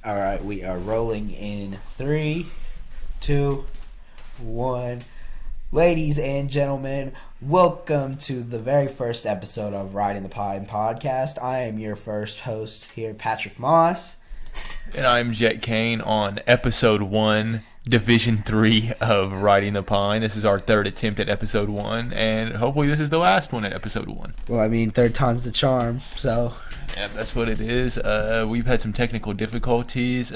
All right, we are rolling in 3, 2, 1. Ladies and gentlemen, welcome to the very first episode of Riding the Pine podcast. I am your first host here, Patrick Moss. And I'm Jet Kane on episode 1, Division 3 of Riding the Pine. This is our third attempt at episode 1, and hopefully this is the last one at episode 1. Well, I mean, third time's the charm, so... Yeah, that's what it is. We've had some technical difficulties,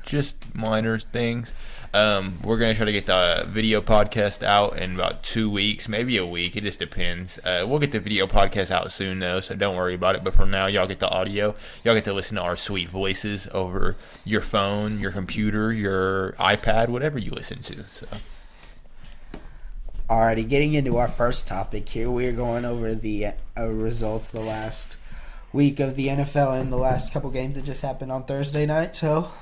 just minor things. We're going to try to get the video podcast out in about 2 weeks, maybe a week. It just depends. We'll get the video podcast out soon, though, so don't worry about it. But for now, y'all get the audio. Y'all get to listen to our sweet voices over your phone, your computer, your iPad, whatever you listen to. So. Alrighty, getting into our first topic here, we're going over the results the last week of the NFL and the last couple games that just happened on Thursday night. So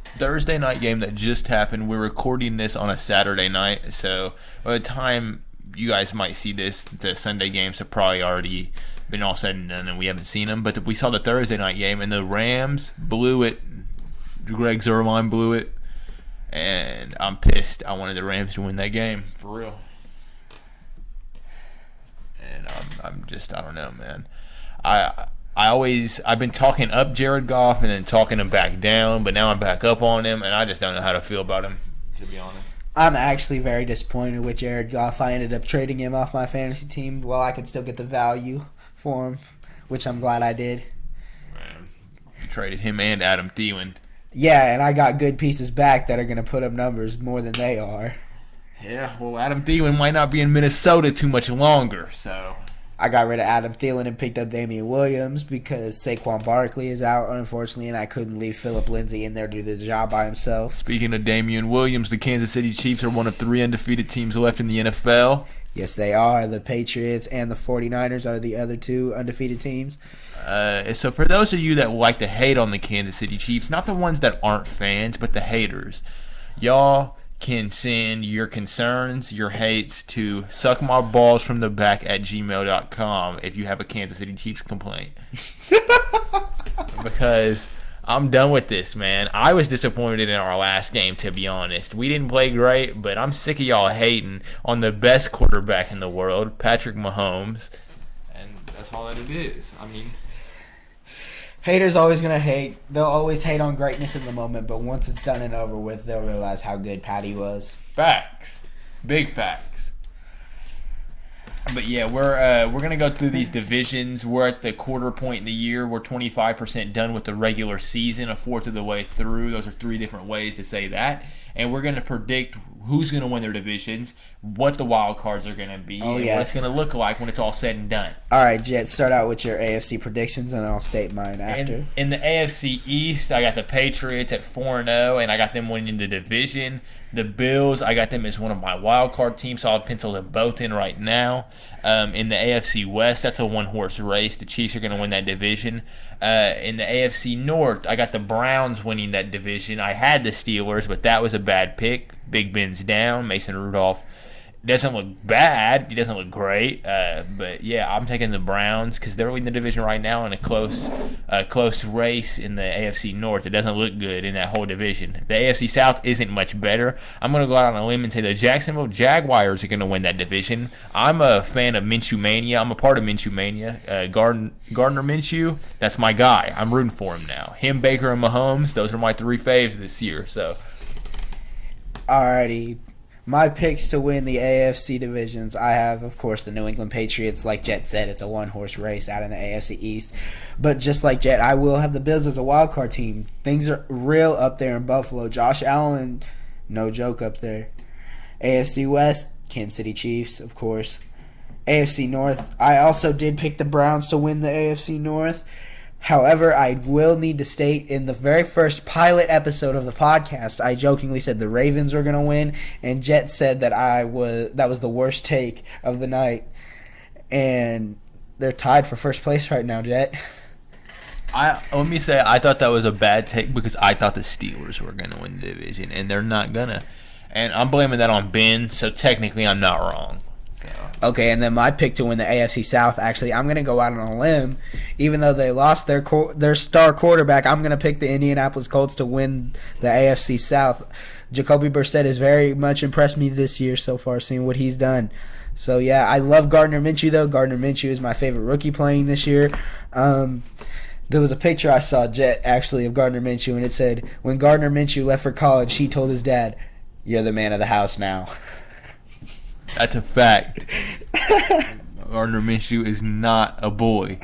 Thursday night game that just happened. We're recording this on a Saturday night, so by the time you guys might see this, the Sunday games have probably already been all said and done and we haven't seen them. But we saw the Thursday night game and the Rams blew it. Greg Zuerlein blew it, and I'm pissed. I wanted the Rams to win that game for real, and I don't know, man. I've been talking up Jared Goff and then talking him back down, but now I'm back up on him, and I just don't know how to feel about him, to be honest. I'm actually very disappointed with Jared Goff. I ended up trading him off my fantasy team while I could still get the value for him, which I'm glad I did. Man, you traded him and Adam Thielen. Yeah, and I got good pieces back that are going to put up numbers more than they are. Yeah, well, Adam Thielen might not be in Minnesota too much longer, so... I got rid of Adam Thielen and picked up Damian Williams because Saquon Barkley is out, unfortunately, and I couldn't leave Phillip Lindsay in there to do the job by himself. Speaking of Damian Williams, the Kansas City Chiefs are one of 3 undefeated teams left in the NFL. Yes, they are. The Patriots and the 49ers are the other 2 undefeated teams. So for those of you that like to hate on the Kansas City Chiefs, not the ones that aren't fans, but the haters, y'all can send your concerns, your hates to suckmyBallsFromTheBack@gmail.com if you have a Kansas City Chiefs complaint. Because I'm done with this, man. I was disappointed in our last game, to be honest. We didn't play great, but I'm sick of y'all hating on the best quarterback in the world, Patrick Mahomes. And that's all that it is. I mean... Haters always going to hate. They'll always hate on greatness in the moment, but once it's done and over with, they'll realize how good Patty was. Facts. Big facts. But yeah, we're going to go through these divisions. We're at the quarter point in the year. We're 25% done with the regular season, a fourth of the way through. Those are 3 different ways to say that. And we're going to predict who's going to win their divisions, what the wild cards are going to be, and what it's going to look like when it's all said and done. All right, Jet, start out with your AFC predictions, and I'll state mine after. In the AFC East, I got the Patriots at 4-0, and I got them winning the division. The Bills, I got them as one of my wild card teams, so I'll pencil them both in right now. In the AFC West, that's a one-horse race. The Chiefs are going to win that division. In the AFC North, I got the Browns winning that division. I had the Steelers, but that was a bad pick. Big Ben's down. Mason Rudolph doesn't look bad. He doesn't look great. But, yeah, I'm taking the Browns because they're leading the division right now in a close race in the AFC North. It doesn't look good in that whole division. The AFC South isn't much better. I'm going to go out on a limb and say the Jacksonville Jaguars are going to win that division. I'm a fan of Minshew Mania. I'm a part of Minshew Mania. Gardner Minshew, that's my guy. I'm rooting for him now. Him, Baker, and Mahomes, those are my 3 faves this year. So, alrighty. My picks to win the AFC divisions, I have, of course, the New England Patriots. Like Jet said, it's a one-horse race out in the AFC East. But just like Jet, I will have the Bills as a wild card team. Things are real up there in Buffalo. Josh Allen, no joke up there. AFC West, Kansas City Chiefs, of course. AFC North, I also did pick the Browns to win the AFC North. However, I will need to state in the very first pilot episode of the podcast, I jokingly said the Ravens were going to win, and Jet said that that was the worst take of the night. And they're tied for first place right now, Jet. Let me say, I thought that was a bad take because I thought the Steelers were going to win the division, and they're not going to. And I'm blaming that on Ben, so technically I'm not wrong. So. Okay, and then my pick to win the AFC South, actually, I'm going to go out on a limb. Even though they lost their star quarterback, I'm going to pick the Indianapolis Colts to win the AFC South. Jacoby Brissett has very much impressed me this year so far, seeing what he's done. So, yeah, I love Gardner Minshew, though. Gardner Minshew is my favorite rookie playing this year. There was a picture I saw, Jet, actually, of Gardner Minshew, and it said, when Gardner Minshew left for college, he told his dad, "You're the man of the house now." That's a fact. Gardner Minshew is not a boy.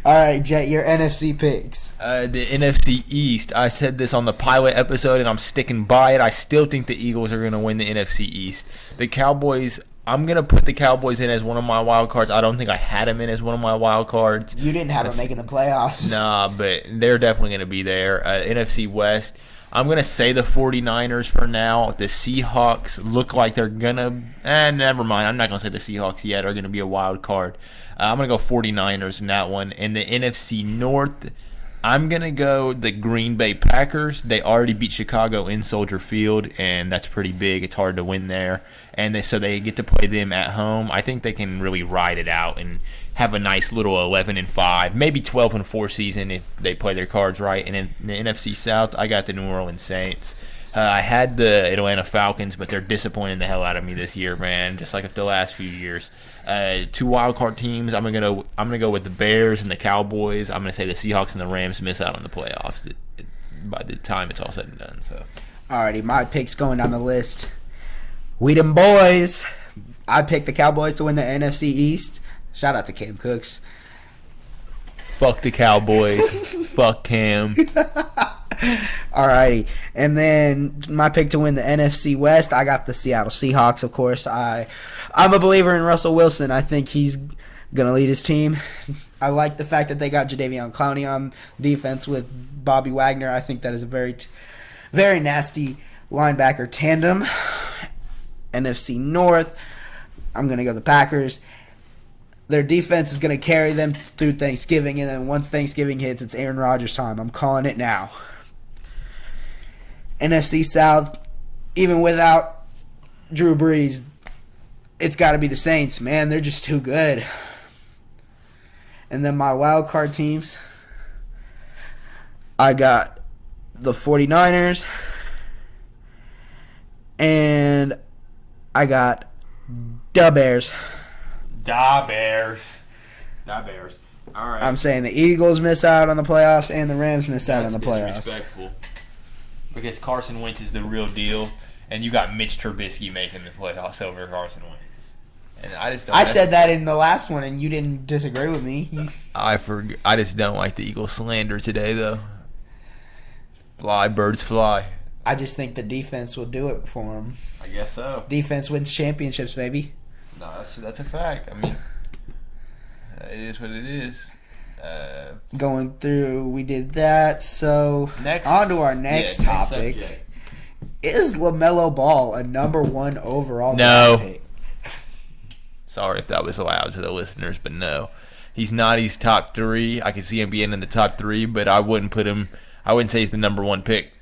All right, Jet, your NFC picks. The NFC East, I said this on the pilot episode, and I'm sticking by it. I still think the Eagles are going to win the NFC East. The Cowboys, I'm going to put the Cowboys in as one of my wild cards. I don't think I had them in as one of my wild cards. You didn't have them making the playoffs. Nah, but they're definitely going to be there. NFC West, I'm going to say the 49ers for now. The Seahawks look like they're going to... never mind. I'm not going to say the Seahawks yet are going to be a wild card. I'm going to go 49ers in that one. In the NFC North, I'm going to go the Green Bay Packers. They already beat Chicago in Soldier Field, and that's pretty big. It's hard to win there. And so they get to play them at home. I think they can really ride it out and have a nice little 11-5, maybe 12-4 season if they play their cards right. And in the NFC South, I got the New Orleans Saints. I had the Atlanta Falcons, but they're disappointing the hell out of me this year, man. Just like the last few years. Two wild card teams. I'm gonna go with the Bears and the Cowboys. I'm gonna say the Seahawks and the Rams miss out on the playoffs by the time it's all said and done. So, alrighty, my picks going down the list. We them boys. I picked the Cowboys to win the NFC East. Shout out to Cam Cooks. Fuck the Cowboys. Fuck Cam. Alrighty, and then my pick to win the NFC West, I got the Seattle Seahawks, of course. I'm a believer in Russell Wilson. I think he's going to lead his team. I like the fact that they got Jadeveon Clowney on defense with Bobby Wagner. I think that is a very, very nasty linebacker tandem. NFC North, I'm going to go the Packers. Their defense is going to carry them through Thanksgiving, and then once Thanksgiving hits, it's Aaron Rodgers' time. I'm calling it now. NFC South, even without Drew Brees, it's got to be the Saints. Man, they're just too good. And then my wild card teams, I got the 49ers, and I got the Bears. Da Bears. All right. I'm saying the Eagles miss out on the playoffs and the Rams miss out on the playoffs. Disrespectful. Because Carson Wentz is the real deal, and you got Mitch Trubisky making the playoffs over Carson Wentz. And I just don't. I said that in the last one, and you didn't disagree with me. I just don't like the Eagles slander today, though. Fly, birds fly. I just think the defense will do it for them. I guess so. Defense wins championships, baby. No, that's a fact. I mean, it is what it is. Going through, we did that. So on to our next topic. Next Is LaMelo Ball a number 1 overall No. draft pick? Sorry if that was loud to the listeners, but no. He's not. He's top 3. I could see him being in the top 3, but I wouldn't put him. I wouldn't say he's the number 1 pick.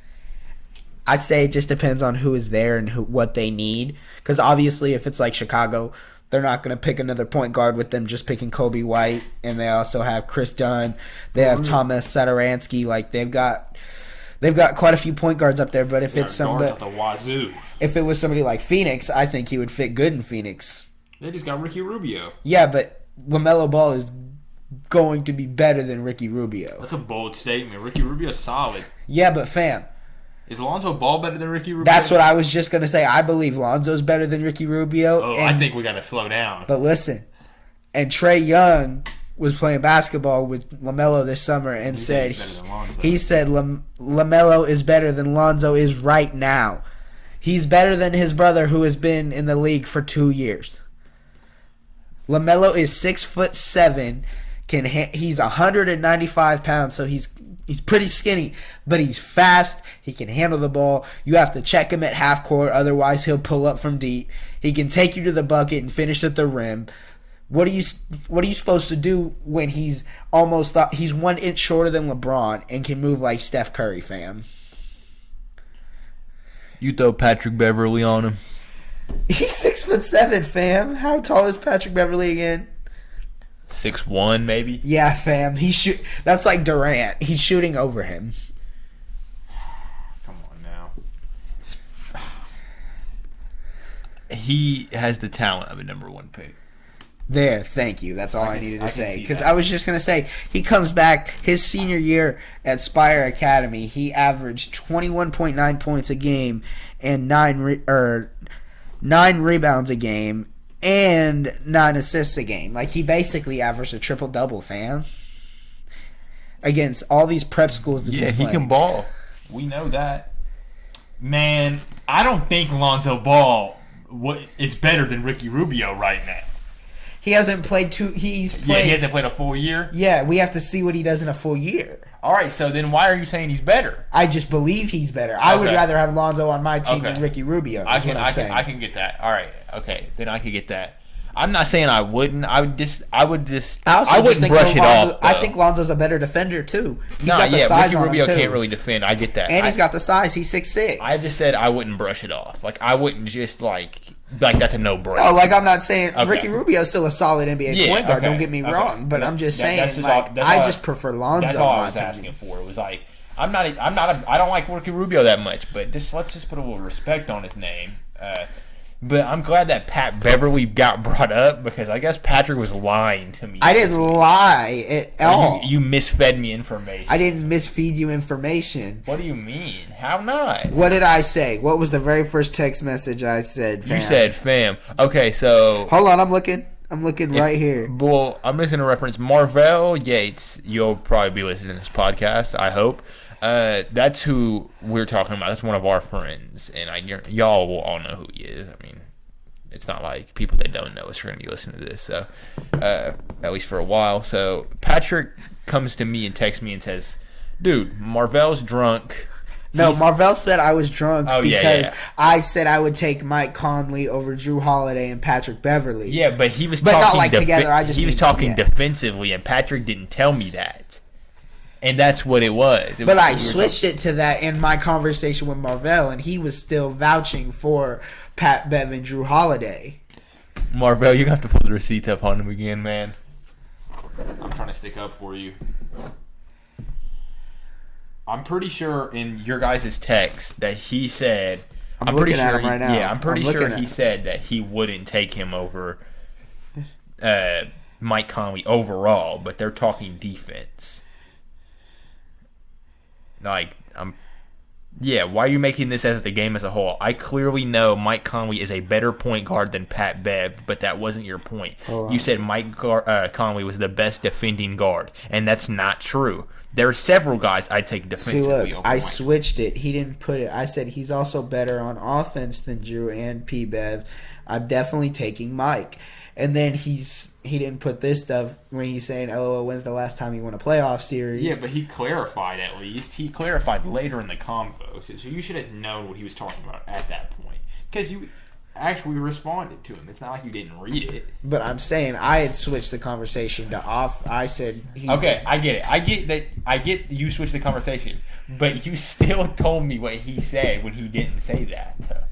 I'd say it just depends on who is there and what they need. Because obviously, if it's like Chicago, they're not going to pick another point guard with them just picking Kobe White. And they also have Chris Dunn. They have Thomas Satoransky. Like they've got quite a few point guards up there. But if it's somebody, the wazoo. If it was somebody like Phoenix, I think he would fit good in Phoenix. They just got Ricky Rubio. Yeah, but LaMelo Ball is going to be better than Ricky Rubio. That's a bold statement. Ricky Rubio's solid. Yeah, but fam. Is Lonzo Ball better than Ricky Rubio? That's what I was just going to say. I believe Lonzo's better than Ricky Rubio. Oh, I think we got to slow down. But listen, and Trae Young was playing basketball with LaMelo this summer and said LaMelo is better than Lonzo is right now. He's better than his brother who has been in the league for 2 years. LaMelo is 6'7". He's 195 pounds, so he's pretty skinny, but he's fast. He can handle the ball. You have to check him at half court, otherwise he'll pull up from deep. He can take you to the bucket and finish at the rim. What are you supposed to do when he's 1 inch shorter than LeBron and can move like Steph Curry, fam? You throw Patrick Beverly on him. He's 6'7", fam. How tall is Patrick Beverly again? 6'1", maybe. Yeah, fam. That's like Durant. He's shooting over him. Come on now. He has the talent of a number 1 pick. There, thank you. That's all I needed to say. see Because that. I was just going to say, he comes back his senior year at Spire Academy. He averaged 21.9 points a game and 9 rebounds a game and 9 assists a game. Like, he basically averaged a triple-double, fam. Against all these prep schools that Yeah, he's he playing. can ball. We know that. Man, I don't think Lonzo Ball is better than Ricky Rubio right now. He hasn't played he's played. Yeah, he hasn't played a full year. Yeah, we have to see what he does in a full year. All right, so then why are you saying he's better? I just believe he's better. I would Okay. rather have Lonzo on my team Okay. than Ricky Rubio. I Is what I'm saying. can get that. All right, okay, then I could get that. I'm not saying I wouldn't. I would just I also I just wouldn't think brush it Lonzo, off. I though. think Lonzo's a better defender too. He's Nah, got the yeah, size Ricky on Rubio him too. can't really defend. I get that. And he's got the size. He's 6'6". I just said I wouldn't brush it off. Like I wouldn't just like that's a no-brainer. Oh, like I'm not saying Okay. Ricky Rubio's still a solid NBA Yeah, point guard. okay, Don't get me okay. wrong, but I'm just saying, that's just like, all- that's I all- just prefer Lonzo. That's all in I my was opinion. asking for. It was like I don't like Ricky Rubio that much, but let's just put a little respect on his name. But I'm glad that Pat Beverly got brought up because I guess Patrick was lying to me. I didn't lie at all. You misfed me information. I didn't misfeed you information. What do you mean? How not? What did I say? What was the very first text message I said? Fam? You said fam. Okay, so Hold on, I'm looking right here. well, I'm just gonna reference Marvell Yates. You'll probably be listening to this podcast, I hope. That's who we're talking about. That's one of our friends, and y'all will all know who he is. I mean, it's not like people that don't know us are gonna be listening to this. So, at least for a while. So Patrick comes to me and texts me and says, "Dude, Marvell's drunk." No, Marvell said I was drunk Oh, yeah, because yeah. I said I would take Mike Conley over Drew Holiday and Patrick Beverly. Yeah, but he was But talking not like together, I just he was mean- talking yeah. defensively, and Patrick didn't tell me that. And that's what it was. But I switched it to that in my conversation with Marvell, and he was still vouching for Pat Bev and Drew Holiday. Marvell, you're going to have to pull the receipts up on him again, man. I'm trying to stick up for you. I'm pretty sure in your guys' text that he said... I'm pretty looking at sure him right now. Yeah, I'm pretty I'm sure looking he at- said that he wouldn't take him over Mike Conley overall, but they're talking defense. Like, yeah, why are you making this as the game as a whole? I clearly know Mike Conley is a better point guard than Pat Bev, but that wasn't your point. You said Mike Conley was the best defending guard, and that's not true. There are several guys I'd take See, defensively look, over I Mike. switched it. He didn't put it. I said he's also better on offense than Drew and P. Bev. I'm definitely taking Mike. And then he didn't put this stuff when he's saying, "LOL, when's the last time you won a playoff series?" Yeah, but he clarified at least. He clarified later in the convo, so you should have known what he was talking about at that point. Because you actually responded to him. It's not like you didn't read it. But I'm saying I had switched the conversation to off. I said, Okay, I get it. I get that. I get you switched the conversation, but you still told me what he said when he didn't say that.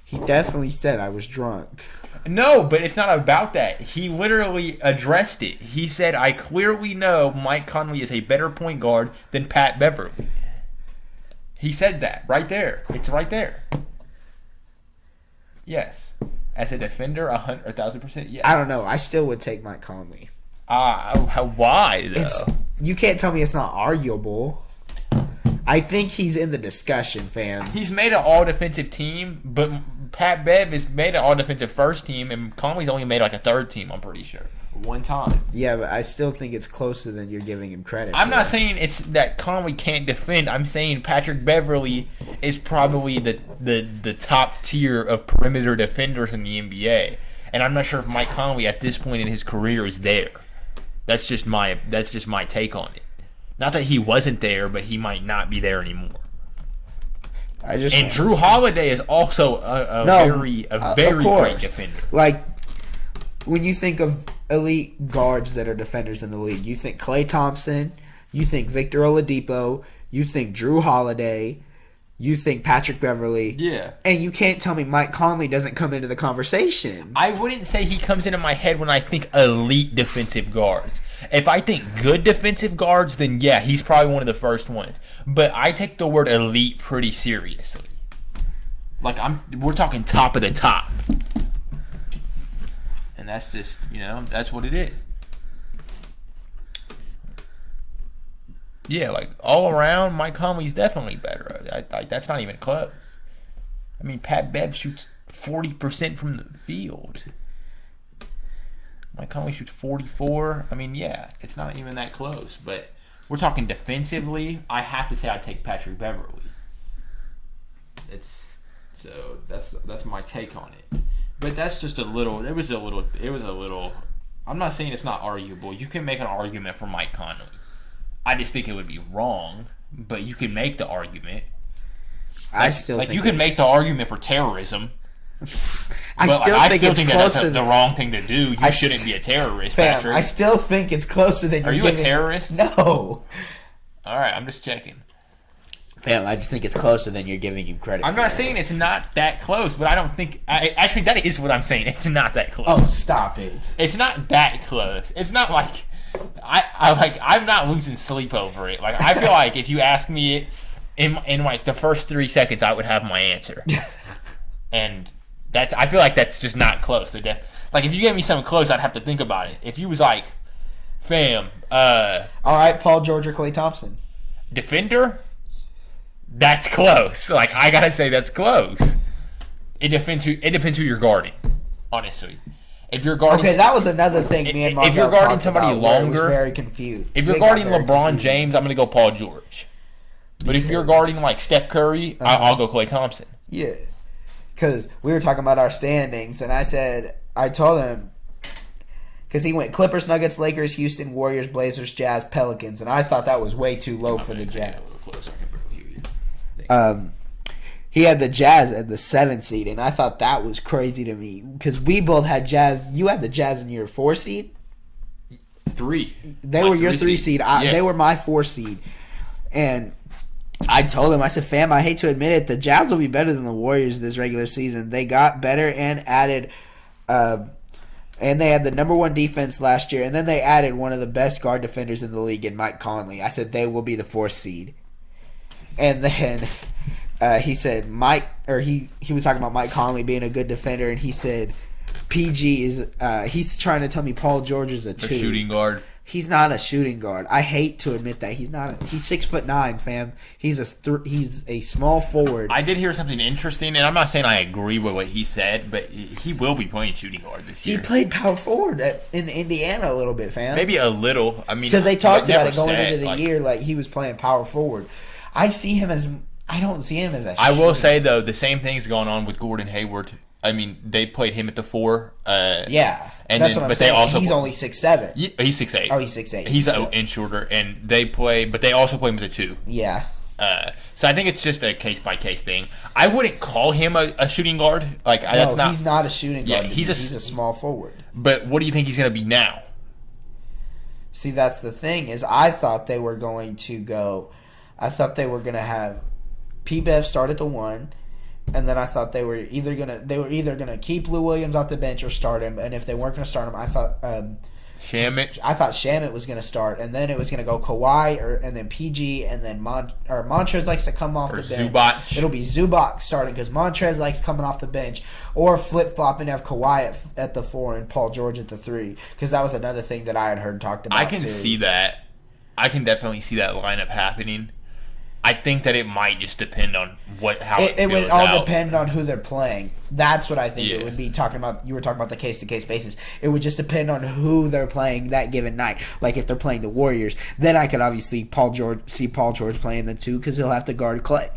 He definitely said I was drunk. No, but it's not about that. He literally addressed it. He said, "I clearly know Mike Conley is a better point guard than Pat Beverly." He said that right there. It's right there. Yes, as a defender, 1,000%. Yes. I don't know. I still would take Mike Conley. Why though? You can't tell me it's not arguable. I think he's in the discussion, fam. He's made an all-defensive team, but Pat Bev has made an all-defensive first team, and Conley's only made like a third team, I'm pretty sure. One time. Yeah, but I still think it's closer than you're giving him credit. I'm for. not saying it's that Conley can't defend. I'm saying Patrick Beverly is probably the top tier of perimeter defenders in the NBA. And I'm not sure if Mike Conley at this point in his career is there. That's just my take on it. Not that he wasn't there, but he might not be there anymore. And Drew Holiday is also a very of course. great defender. Like, when you think of elite guards that are defenders in the league, you think Klay Thompson, you think Victor Oladipo, you think Drew Holiday, You think Patrick Beverly. Yeah. And you can't tell me Mike Conley doesn't come into the conversation. I wouldn't say he comes into my head when I think elite defensive guards. If I think good defensive guards, then yeah, he's probably one of the first ones. But I take the word elite pretty seriously. Like we're talking top of the top. And that's just, that's what it is. Yeah, like all around, Mike Conley's definitely better. That's not even close. I mean, Pat Bev shoots 40% from the field. Mike Conley shoots 44. I mean, yeah, it's not even that close. But we're talking defensively. I have to say I take Patrick Beverly. That's my take on it. But that's just a little. It was a little. I'm not saying it's not arguable. You can make an argument for Mike Conley. I just think it would be wrong, but you can make the argument. I still think you can make the argument for terrorism. I still think that's the wrong thing to do. You shouldn't be a terrorist, Patrick. I still think it's closer than Are you a terrorist? No. All right, I'm just checking. Fam, I just think it's closer than you're giving him credit. I'm not saying it's not that close, but I don't think. Actually, that is what I'm saying. It's not that close. Oh, stop it! It's not that close. It's not like. I'm not losing sleep over it. Like I feel like if you ask me it in like the first 3 seconds, I would have my answer. And I feel like that's just not close. Like if you gave me something close, I'd have to think about it. If you was like, fam, all right, Paul George or Klay Thompson, defender, that's close. Like I gotta say that's close. It depends who you're guarding, honestly. If you're guarding, that was another thing. Me and Marvell if you're guarding somebody longer, very confused. If you're guarding LeBron James, I'm gonna go Paul George. But if you're guarding like Steph Curry, I'll go Klay Thompson. Yeah, because we were talking about our standings, and I told him because he went Clippers, Nuggets, Lakers, Houston, Warriors, Blazers, Jazz, Pelicans, and I thought that was way too low for the Jazz. He had the Jazz at the 7th seed, and I thought that was crazy to me because we both had Jazz. You had the Jazz in your 4 seed. 3. They were your 3 seed. They were my 4 seed, and I told him, I said, "Fam, I hate to admit it, the Jazz will be better than the Warriors this regular season. They got better and added, and they had the number 1 defense last year, and then they added one of the best guard defenders in the league in Mike Conley. I said they will be the 4th seed, and then." He said he was talking about Mike Conley being a good defender, and he said PG is he's trying to tell me Paul George is a 2. shooting guard. He's not a shooting guard. I hate to admit that he's not. He's 6'9", fam. He's a small forward. I did hear something interesting, and I'm not saying I agree with what he said, but he will be playing shooting guard this year. He played power forward in Indiana a little bit, fam. Maybe a little. I mean, because they talked about it going into the year, like he was playing power forward. I don't see him as a. I will say though, the same thing's going on with Gordon Hayward. I mean, they played him at the 4. Yeah, and that's then, what I'm but saying. they also He's only 6'7". He's 6'8". Oh, he's 6'8". He's an inch shorter, and they play, but they also play him with a 2. Yeah. So I think it's just a case by case thing. I wouldn't call him a shooting guard. Like he's not a shooting guard. Yeah, he's a small forward. But what do you think he's going to be now? See, that's the thing is I thought they were going to have P-Bev start at the 1, and then I thought they were either gonna keep Lou Williams off the bench or start him, and if they weren't gonna start him, I thought Shamet was gonna start, and then it was gonna go Kawhi and then PG, and then Montrez likes to come off the bench. Zubac. It'll be Zubac starting because Montrez likes coming off the bench, or flip flop and have Kawhi at the 4 and Paul George at the 3, because that was another thing that I had heard talked about. I can see that. I can definitely see that lineup happening. I think that it might just depend on how it would all depend on who they're playing. That's what I think it would be talking about. You were talking about the case-to-case basis. It would just depend on who they're playing that given night. Like if they're playing the Warriors, then I could obviously see Paul George playing the 2 because he'll have to guard Klay.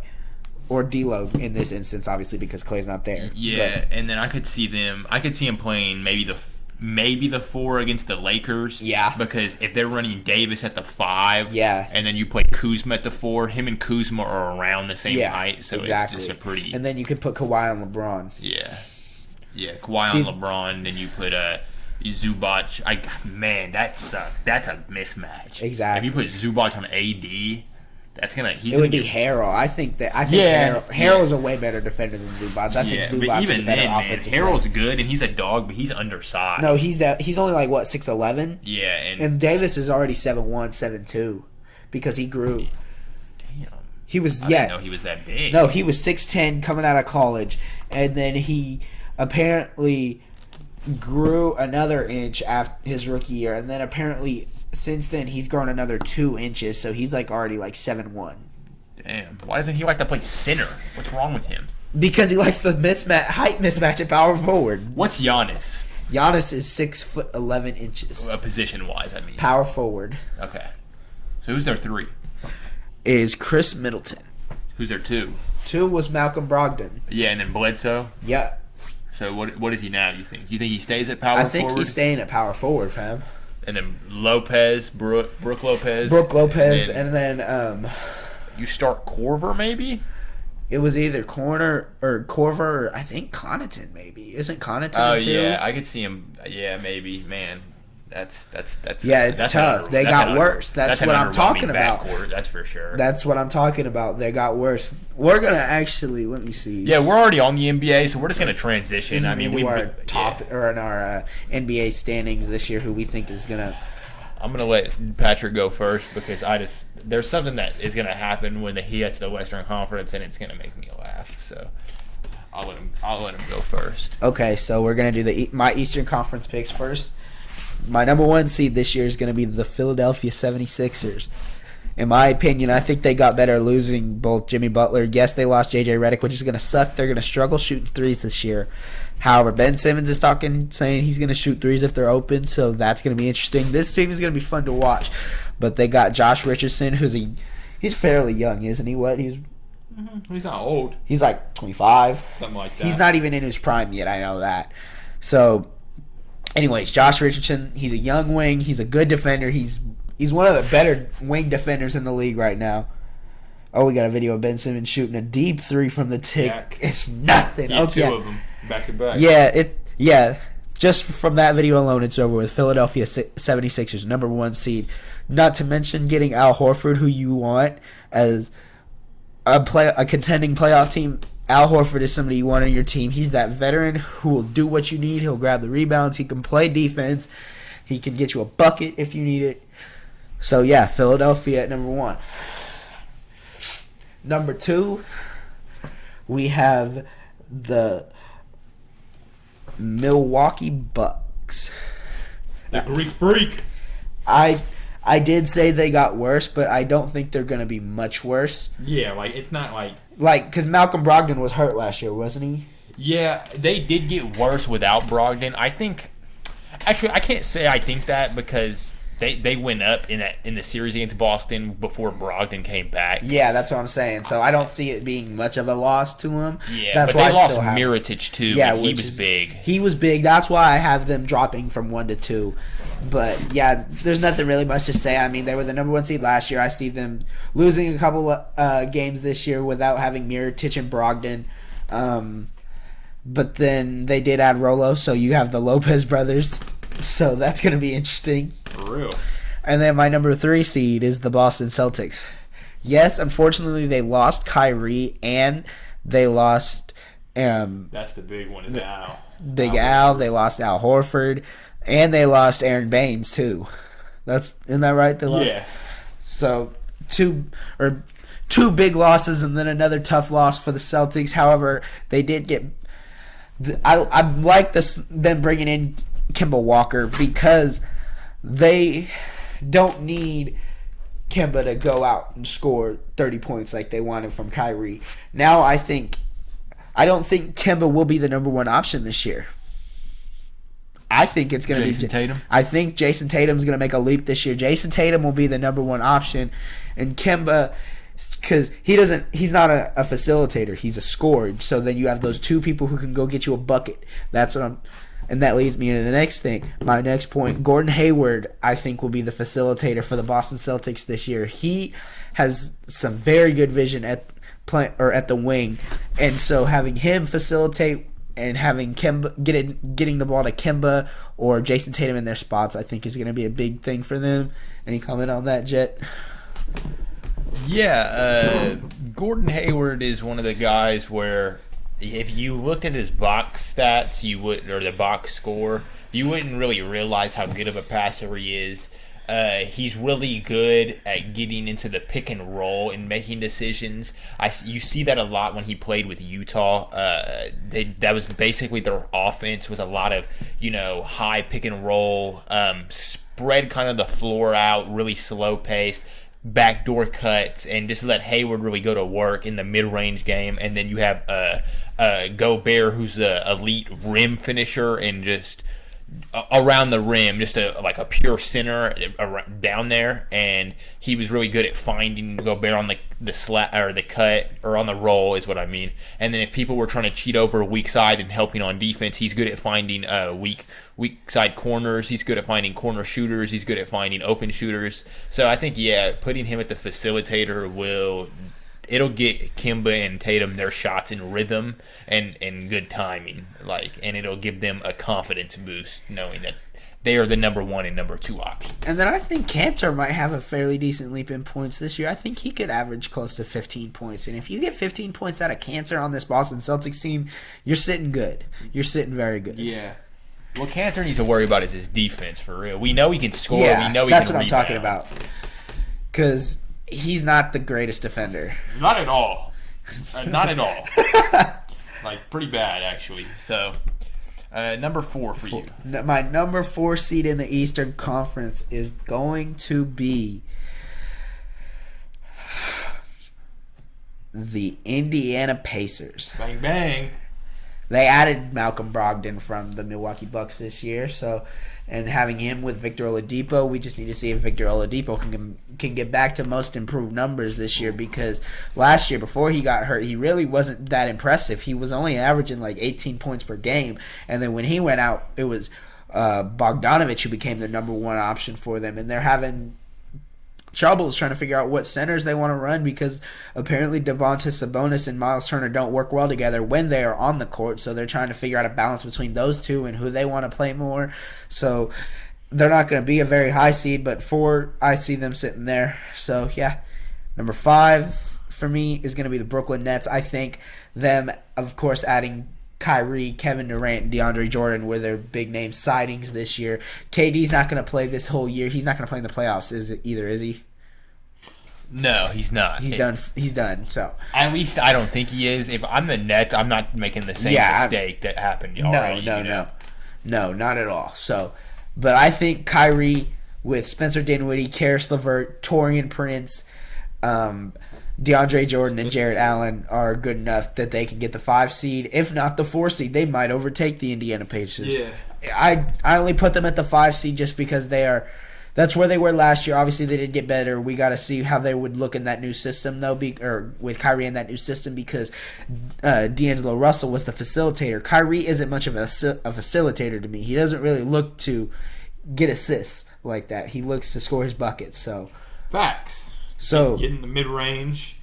Or D'Lo in this instance, obviously, because Klay's not there. Yeah, and then I could see him playing maybe the 4 against the Lakers. Yeah. Because if they're running Davis at the 5, yeah, and then you play Kuzma at the 4, him and Kuzma are around the same height, so exactly. It's just a pretty. And then you could put Kawhi on LeBron. Yeah, Kawhi on LeBron. Then you put Zubac. Man, that sucks. That's a mismatch. Exactly. If you put Zubac on AD, He's It would gonna be get. Harrell. I think Yeah, Harrell is a way better defender than Zubac. I think Yeah, but Zubac is a even better then, man, offensive player. Harrell's good and he's a dog, but he's undersized. No, he's only like what 6'11", Yeah, and Davis is already 7'1", 7'2", because he grew. damn, He was I yeah. didn't know he was that big. No, he was 6'10" coming out of college, and then he apparently grew another inch after his rookie year, and then apparently since then he's grown another 2 inches, so he's like already like 7'1". Damn, why doesn't he like to play center? What's wrong with him? Because he likes the height mismatch at power forward. What's Giannis? Giannis is 6'11". Position wise, I mean. Power forward Okay. So who's their 3? is Chris Middleton. Who's their 2? 2 was Malcolm Brogdon. Yeah, and then Bledsoe. Yeah, So what is he now? You think? You think he stays at power I think forward? he's staying at power forward, fam. And then Lopez, Brooke Lopez. Brooke Lopez, And and then you start Corver maybe. it was either Corner or Corver, or I think Connaughton maybe. Isn't Connaughton Oh too? yeah, I could see him. Yeah, maybe. Man, that's Yeah, it's that's tough. They got worse. That's an what I'm underwhelming talking about. backcourt, that's for sure. That's what I'm talking about. They got worse. We're gonna actually let me see. Yeah, we're already on the NBA, so we're just gonna transition. This I is mean, into we our top or in our NBA standings this year. Who we think is gonna. I'm gonna let Patrick go first because there's something that is gonna happen when he gets to the Western Conference, and it's gonna make me laugh. So I'll let him go first. Okay, so we're gonna do my Eastern Conference picks first. My number 1 seed this year is gonna be the Philadelphia 76ers. In my opinion, I think they got better losing both Jimmy Butler. Yes, they lost J.J. Redick, which is going to suck. They're going to struggle shooting threes this year. However, Ben Simmons is saying he's going to shoot threes if they're open, so that's going to be interesting. This team is going to be fun to watch. But they got Josh Richardson, he's fairly young, isn't he? He's not old. He's like 25. Something like that. He's not even in his prime yet, I know that. So, anyways, Josh Richardson, he's a young wing. He's a good defender. He's one of the better wing defenders in the league right now. Oh, we got a video of Ben Simmons shooting a deep 3 from the tick. Yeah. It's nothing. Yeah, Okay. 2 of them back to back. Yeah. Just from that video alone, it's over with. Philadelphia 76ers, number 1 seed. Not to mention getting Al Horford, who you want as a contending playoff team. Al Horford is somebody you want on your team. He's that veteran who will do what you need. He'll grab the rebounds. He can play defense. He can get you a bucket if you need it. So, yeah, Philadelphia at number 1. Number 2, we have the Milwaukee Bucks. The Greek Freak. I did say they got worse, but I don't think they're going to be much worse. Yeah, it's not like... Because Malcolm Brogdon was hurt last year, wasn't he? Yeah, they did get worse without Brogdon. I think... Actually, I can't say I think that because... They went up in the series against Boston before Brogdon came back. Yeah, that's what I'm saying. So I don't see it being much of a loss to him. Yeah, that's but why they I lost still have Mirotic too. Yeah, and he which was is big. He was big. That's why I have them dropping from 1 to 2. But yeah, there's nothing really much to say. I mean, they were the number 1 seed last year. I see them losing a couple of games this year without having Mirotic and Brogdon. But then they did add Rolo, so you have the Lopez brothers. So that's going to be interesting. For real. And then my number 3 seed is the Boston Celtics. Yes, unfortunately, they lost Kyrie and they lost That's the big one, is Al. Big Al. They lost Al Horford, and they lost Aaron Baines too. Isn't that right? They lost. Yeah. So two big losses, and then another tough loss for the Celtics. However, they did get. I like them bringing in Kemba Walker because they don't need Kemba to go out and score 30 points like they wanted from Kyrie. Now I don't think Kemba will be the number 1 option this year. I think it's going to be Jason Tatum. I think Jason Tatum's going to make a leap this year. Jason Tatum will be the number 1 option, and Kemba, because he's not a facilitator, he's a scorer. So then you have those 2 people who can go get you a bucket. And that leads me into the next thing. My next point, Gordon Hayward, I think, will be the facilitator for the Boston Celtics this year. He has some very good vision at the wing, and so having him facilitate and having Kemba getting the ball to Kemba or Jason Tatum in their spots, I think is going to be a big thing for them. Any comment on that, Jet? Yeah, Gordon Hayward is one of the guys where if you looked at his box stats, you would, or the box score, you wouldn't really realize how good of a passer he is. He's really good at getting into the pick and roll and making decisions. You see that a lot when he played with Utah. That was basically their offense, was a lot of high pick and roll, spread kind of the floor out, really slow paced, backdoor cuts, and just let Hayward really go to work in the mid-range game. And then you have Gobert, who's an elite rim finisher and just around the rim, just like a pure center down there, and he was really good at finding Gobert on the slat or the cut or on the roll is what I mean. And then if people were trying to cheat over weak side and helping on defense, he's good at finding weak side corners. He's good at finding corner shooters. He's good at finding open shooters. So I think putting him at the facilitator it'll get Kemba and Tatum their shots in rhythm and good timing, and it'll give them a confidence boost knowing that they are the number 1 and number 2 options. And then I think Cantor might have a fairly decent leap in points this year. I think he could average close to 15 points. And if you get 15 points out of Cantor on this Boston Celtics team, you're sitting good. You're sitting very good. Yeah. What Cantor needs to worry about is his defense, for real. We know he can score. Yeah, we know he that's can what rebound. I'm talking about. Because he's not the greatest defender. Not at all. Not at all. Pretty bad, actually. So, number 4 for you. My number 4 seed in the Eastern Conference is going to be the Indiana Pacers. Bang, bang. They added Malcolm Brogdon from the Milwaukee Bucks this year, and having him with Victor Oladipo, we just need to see if Victor Oladipo can get back to most improved numbers this year, because last year, before he got hurt, he really wasn't that impressive. He was only averaging 18 points per game, and then when he went out, it was Bogdanovich who became the number 1 option for them, and they're having troubles trying to figure out what centers they want to run, because apparently Domantas Sabonis and Miles Turner don't work well together when they are on the court, so they're trying to figure out a balance between those two and who they want to play more. So they're not going to be a very high seed, but 4, I see them sitting there. So yeah, number 5 for me is going to be the Brooklyn Nets. I think them, of course, adding Kyrie, Kevin Durant, and DeAndre Jordan were their big name sightings this year. KD's not going to play this whole year. He's not going to play in the playoffs, is he? No, he's not. He's done. So at least I don't think he is. If I'm the Nets, I'm not making the same mistake that happened already. No, not at all. So, but I think Kyrie with Spencer Dinwiddie, Karis LeVert, Taurean Prince, DeAndre Jordan, and Jarrett Allen are good enough that they can get the 5 seed. If not the 4 seed, they might overtake the Indiana Pacers. Yeah. I only put them at the 5 seed just because that's where they were last year. Obviously, they did get better. We got to see how they would look in that new system, though, or with Kyrie in that new system, because D'Angelo Russell was the facilitator. Kyrie isn't much of a facilitator to me. He doesn't really look to get assists like that. He looks to score his buckets. So facts. So get in the mid range,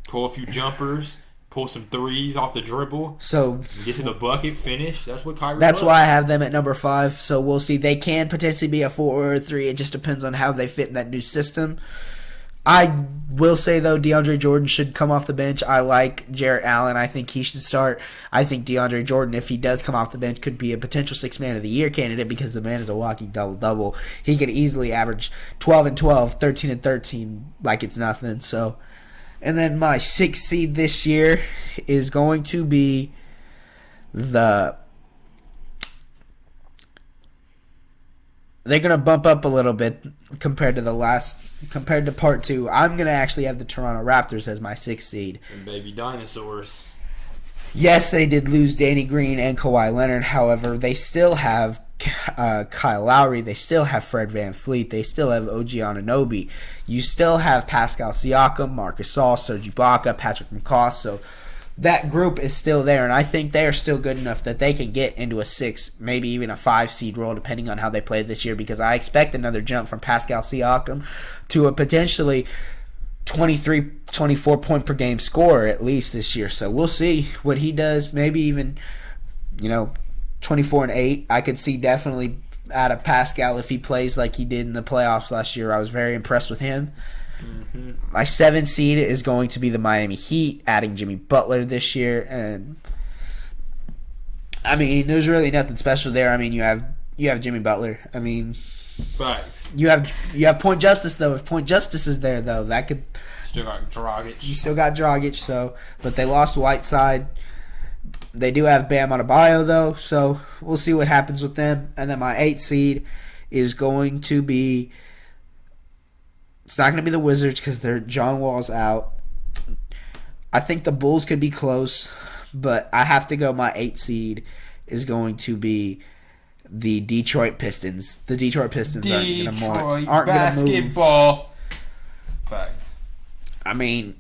pull a few jumpers, pull some threes off the dribble. So get to the bucket, finish. That's what Kyrie. That's why I have them at number 5. So we'll see. They can potentially be a 4 or a 3. It just depends on how they fit in that new system. I will say, though, DeAndre Jordan should come off the bench. I like Jarrett Allen. I think he should start. I think DeAndre Jordan, if he does come off the bench, could be a potential 6th Man of the Year candidate, because the man is a walking double-double. He could easily average 12 and 12, 13 and 13 like it's nothing. So, and then my 6th seed this year is going to be they're going to bump up a little bit compared to part 2. I'm going to actually have the Toronto Raptors as my 6th seed. And baby dinosaurs. Yes, they did lose Danny Green and Kawhi Leonard. However, they still have Kyle Lowry. They still have Fred VanVleet. They still have OG Anunoby. You still have Pascal Siakam, Marcus Gasol, Serge Ibaka, Patrick McCaw. So that group is still there, and I think they are still good enough that they can get into a 6, maybe even a 5 seed role, depending on how they play this year, because I expect another jump from Pascal Siakam to a potentially 23, 24 point per game scorer at least this year. So we'll see what he does. Maybe even, 24 and 8. I could see definitely out of Pascal if he plays like he did in the playoffs last year. I was very impressed with him. My 7 seed is going to be the Miami Heat, adding Jimmy Butler this year, and I mean, there's really nothing special there. I mean, you have Jimmy Butler. I mean, Facts. you have Point Justice though. If Point Justice is there though, that could Still got Dragic. you still got Dragic. So, but they lost Whiteside. They do have Bam Adebayo though, so we'll see what happens with them. And then my 8 seed is going to be. It's not going to be the Wizards because they're John Wall's out. I think the Bulls could be close, but I have to go. My 8 seed is going to be the Detroit Pistons. The Detroit Pistons aren't going to basketball. Facts. I mean,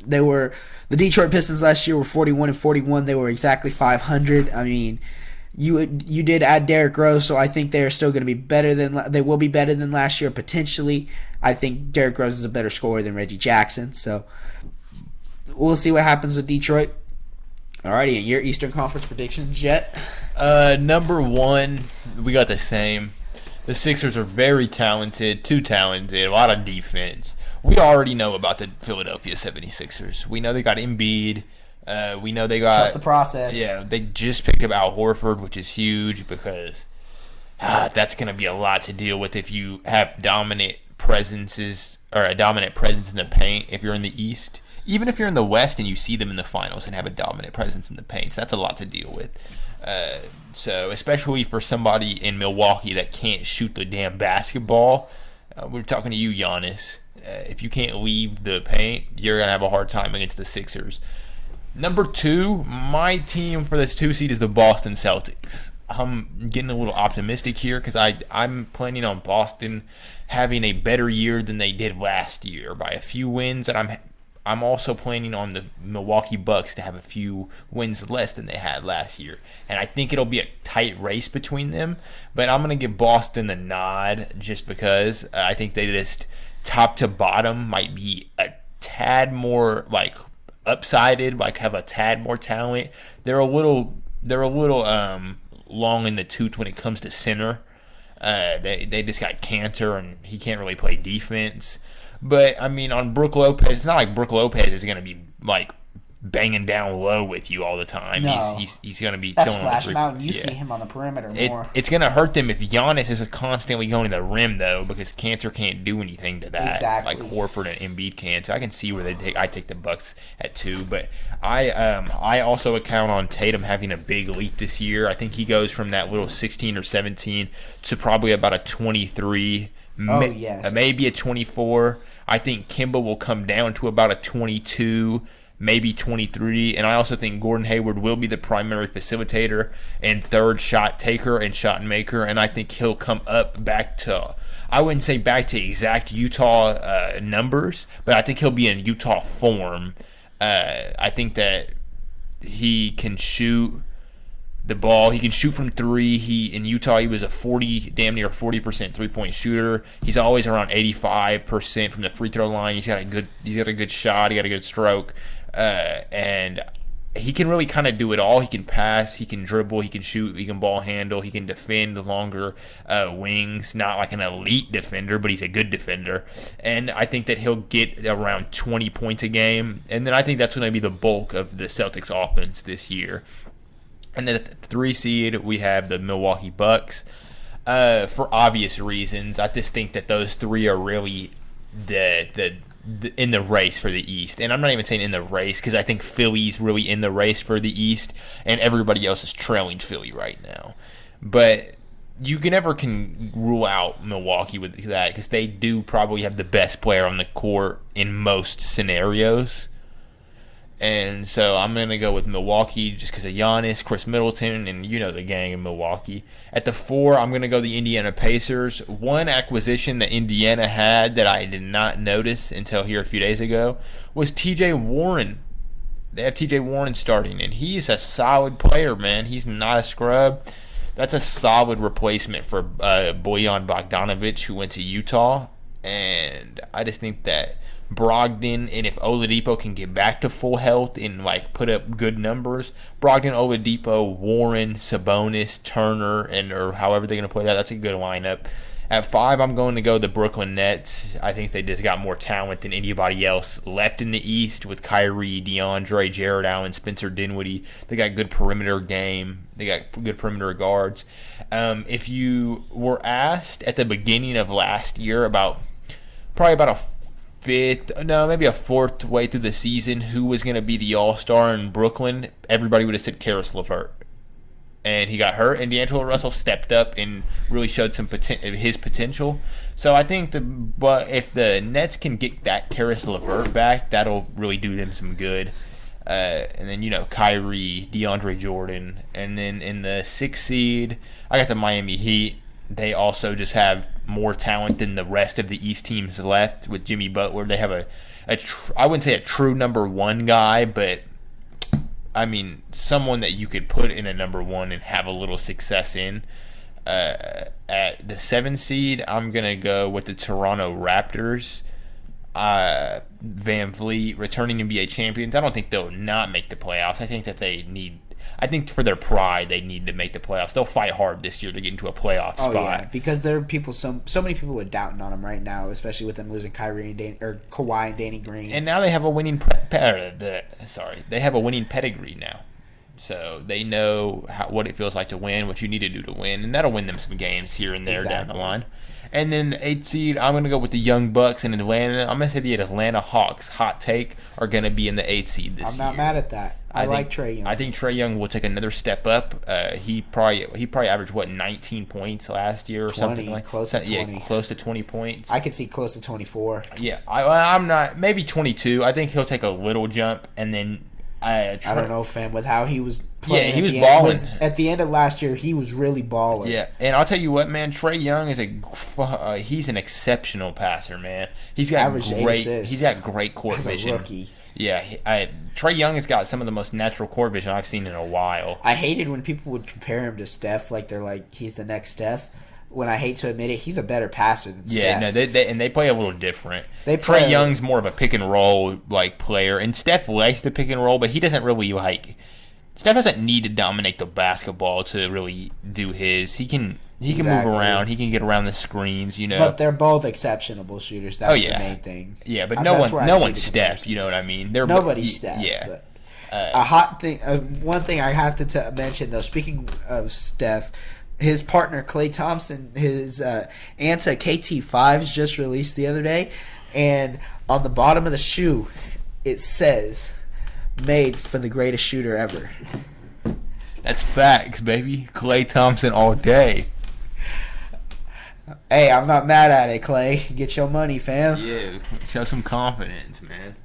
the Detroit Pistons last year were 41-41. They were exactly 500. I mean, you did add Derrick Rose, so I think they are still going to be better than they will be better than last year potentially. I think Derrick Rose is a better scorer than Reggie Jackson, so we'll see what happens with Detroit. Alrighty, your Eastern Conference predictions yet? Number 1, we got the same. The Sixers are very talented, too talented, a lot of defense. We already know about the Philadelphia 76ers. We know they got Embiid. We know they got... Trust the process. Yeah, they just picked up Al Horford, which is huge because that's going to be a lot to deal with if you have dominant presences or a dominant presence in the paint if you're in the East. Even if you're in the West and you see them in the finals and have a dominant presence in the paint, so that's a lot to deal with. So especially for somebody in Milwaukee that can't shoot the damn basketball, we're talking to you, Giannis. If you can't leave the paint, you're going to have a hard time against the Sixers. Number 2, my team for this 2 seed is the Boston Celtics. I'm getting a little optimistic here because I'm planning on Boston having a better year than they did last year by a few wins, and I'm also planning on the Milwaukee Bucks to have a few wins less than they had last year. And I think it'll be a tight race between them, but I'm going to give Boston the nod just because I think they just top to bottom might be a tad more like upsided, like have a tad more talent. They're a little long in the tooth when it comes to center. They just got Cantor, and he can't really play defense. But, I mean, on Brook Lopez, it's not like Brook Lopez is going to be, like, banging down low with you all the time. No. He's going to be That's chilling Splash on the Mountain. You yeah. see him on the perimeter more. It's going to hurt them if Giannis is constantly going to the rim, though, because Cantor can't do anything to that. Exactly. Like Horford and Embiid can. So I can see where I take the Bucks at 2. But I also account on Tatum having a big leap this year. I think he goes from that little 16 or 17 to probably about a 23. Yes. Maybe a 24. I think Kemba will come down to about a 22, maybe 23. And I also think Gordon Hayward will be the primary facilitator and third shot taker and shot maker. And I think he'll come up back to, I wouldn't say back to exact Utah numbers, but I think he'll be in Utah form. I think that he can shoot the ball. He can shoot from 3. In Utah, he was a damn near 40% 3-point shooter. He's always around 85% from the free throw line. He's got a good shot. He got a good stroke, and he can really kind of do it all. He can pass. He can dribble. He can shoot. He can ball handle. He can defend the longer wings. Not like an elite defender, but he's a good defender. And I think that he'll get around 20 points a game. And then I think that's going to be the bulk of the Celtics offense this year. And then at the 3 seed, we have the Milwaukee Bucks. For obvious reasons, I just think that those 3 are really the in the race for the East. And I'm not even saying in the race because I think Philly's really in the race for the East, and everybody else is trailing Philly right now. But you never can rule out Milwaukee with that because they do probably have the best player on the court in most scenarios. And so I'm going to go with Milwaukee just because of Giannis, Chris Middleton, and you know the gang in Milwaukee. At the 4, I'm going to go the Indiana Pacers. One acquisition that Indiana had that I did not notice until here a few days ago was T.J. Warren. They have T.J. Warren starting, and he's a solid player, man. He's not a scrub. That's a solid replacement for Bojan Bogdanovic, who went to Utah. And I just think that Brogdon, and if Oladipo can get back to full health and like put up good numbers, Brogdon, Oladipo, Warren, Sabonis, Turner, or however they're going to play that, that's a good lineup. At 5, I'm going to go the Brooklyn Nets. I think they just got more talent than anybody else left in the East with Kyrie, DeAndre, Jared Allen, Spencer Dinwiddie. They got good perimeter game. They got good perimeter guards. If you were asked at the beginning of last year probably about a fourth way through the season who was going to be the All-Star in Brooklyn, everybody would have said Karis LeVert. And he got hurt, and D'Angelo Russell stepped up and really showed his potential. So I think if the Nets can get that Karis LeVert back, that'll really do them some good. And then Kyrie, DeAndre Jordan, and then in the 6th seed, I got the Miami Heat. They also just have more talent than the rest of the East teams left with Jimmy Butler. They have I wouldn't say a true number 1 guy, but I mean, someone that you could put in a number 1 and have a little success in. At the 7th seed, I'm going to go with the Toronto Raptors. Van Vliet, returning NBA champions. I don't think they'll not make the playoffs. I think for their pride, they need to make the playoffs. They'll fight hard this year to get into a playoff spot. Yeah, because there are people. So many people are doubting on them right now, especially with them losing Kawhi and Danny Green. And now they have a winning. They have a winning pedigree now, so they know what it feels like to win, what you need to do to win, and that'll win them some games here and there down the line. And then the 8th seed, I'm going to go with the Young Bucks in Atlanta. I'm going to say the Atlanta Hawks, hot take, are going to be in the 8th seed this year. I'm not mad at that. I like Trae Young. I think Trae Young will take another step up. He probably averaged 19 points last year or something like close to 20. Yeah, close to 20 points. I could see close to 24. Yeah, I'm not, maybe 22. I think he'll take a little jump, and then I don't know, fam, with how he was playing. Yeah, he was balling. At the end of last year, he was really balling. Yeah, and I'll tell you what, man, Trae Young is he's an exceptional passer, man. He's got great court vision. Rookie. Yeah, Trae Young has got some of the most natural court vision I've seen in a while. I hated when people would compare him to Steph, like they're like, he's the next Steph. When I hate to admit it, he's a better passer than Steph. Yeah, no, they play a little different. Trae Young's more of a pick and roll player, and Steph likes the pick and roll, but he doesn't really Steph doesn't need to dominate the basketball to really do his. He can move around. He can get around the screens. But they're both exceptional shooters. That's the main thing. Yeah, but no one's Steph. You know what I mean? Nobody's Steph. Yeah. But a hot thing. One thing I have to mention though. Speaking of Steph. His partner, Klay Thompson, his Anta KT5s just released the other day. And on the bottom of the shoe, it says, made for the greatest shooter ever. That's facts, baby. Klay Thompson all day. Hey, I'm not mad at it, Klay. Get your money, fam. Yeah, show some confidence, man.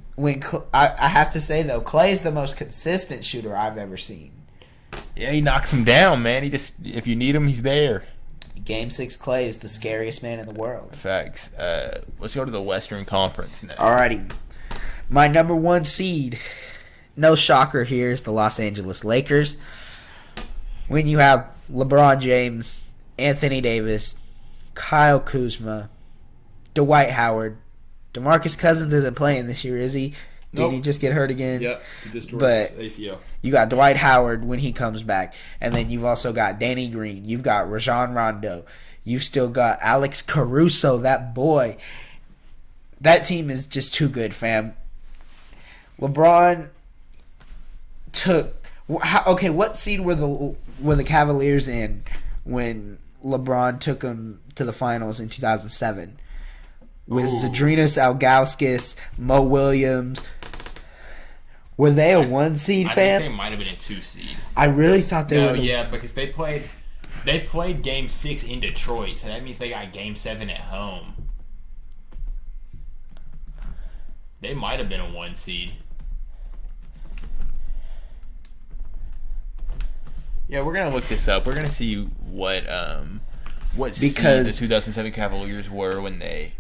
I have to say, though, Klay is the most consistent shooter I've ever seen. Yeah, he knocks him down, man. If you need him, he's there. Game 6 Klay is the scariest man in the world. Facts. Let's go to the Western Conference now. Alrighty. My number 1 seed, no shocker here, is the Los Angeles Lakers. When you have LeBron James, Anthony Davis, Kyle Kuzma, Dwight Howard, DeMarcus Cousins isn't playing this year, is he? Did he just get hurt again? Yep, he just tore his ACL. You got Dwight Howard when he comes back. And then you've also got Danny Green. You've got Rajon Rondo. You've still got Alex Caruso, that boy. That team is just too good, fam. LeBron took... Okay, what seed were the Cavaliers in when LeBron took them to the finals in 2007? With Zadrinas Ilgauskas, Mo Williams... Were they a 1 seed, fam? I think they might have been a 2 seed. I really thought they were. Yeah, because they played Game 6 in Detroit, so that means they got Game 7 at home. They might have been a 1 seed. Yeah, we're gonna look this up. We're gonna see what seed the 2007 Cavaliers were when they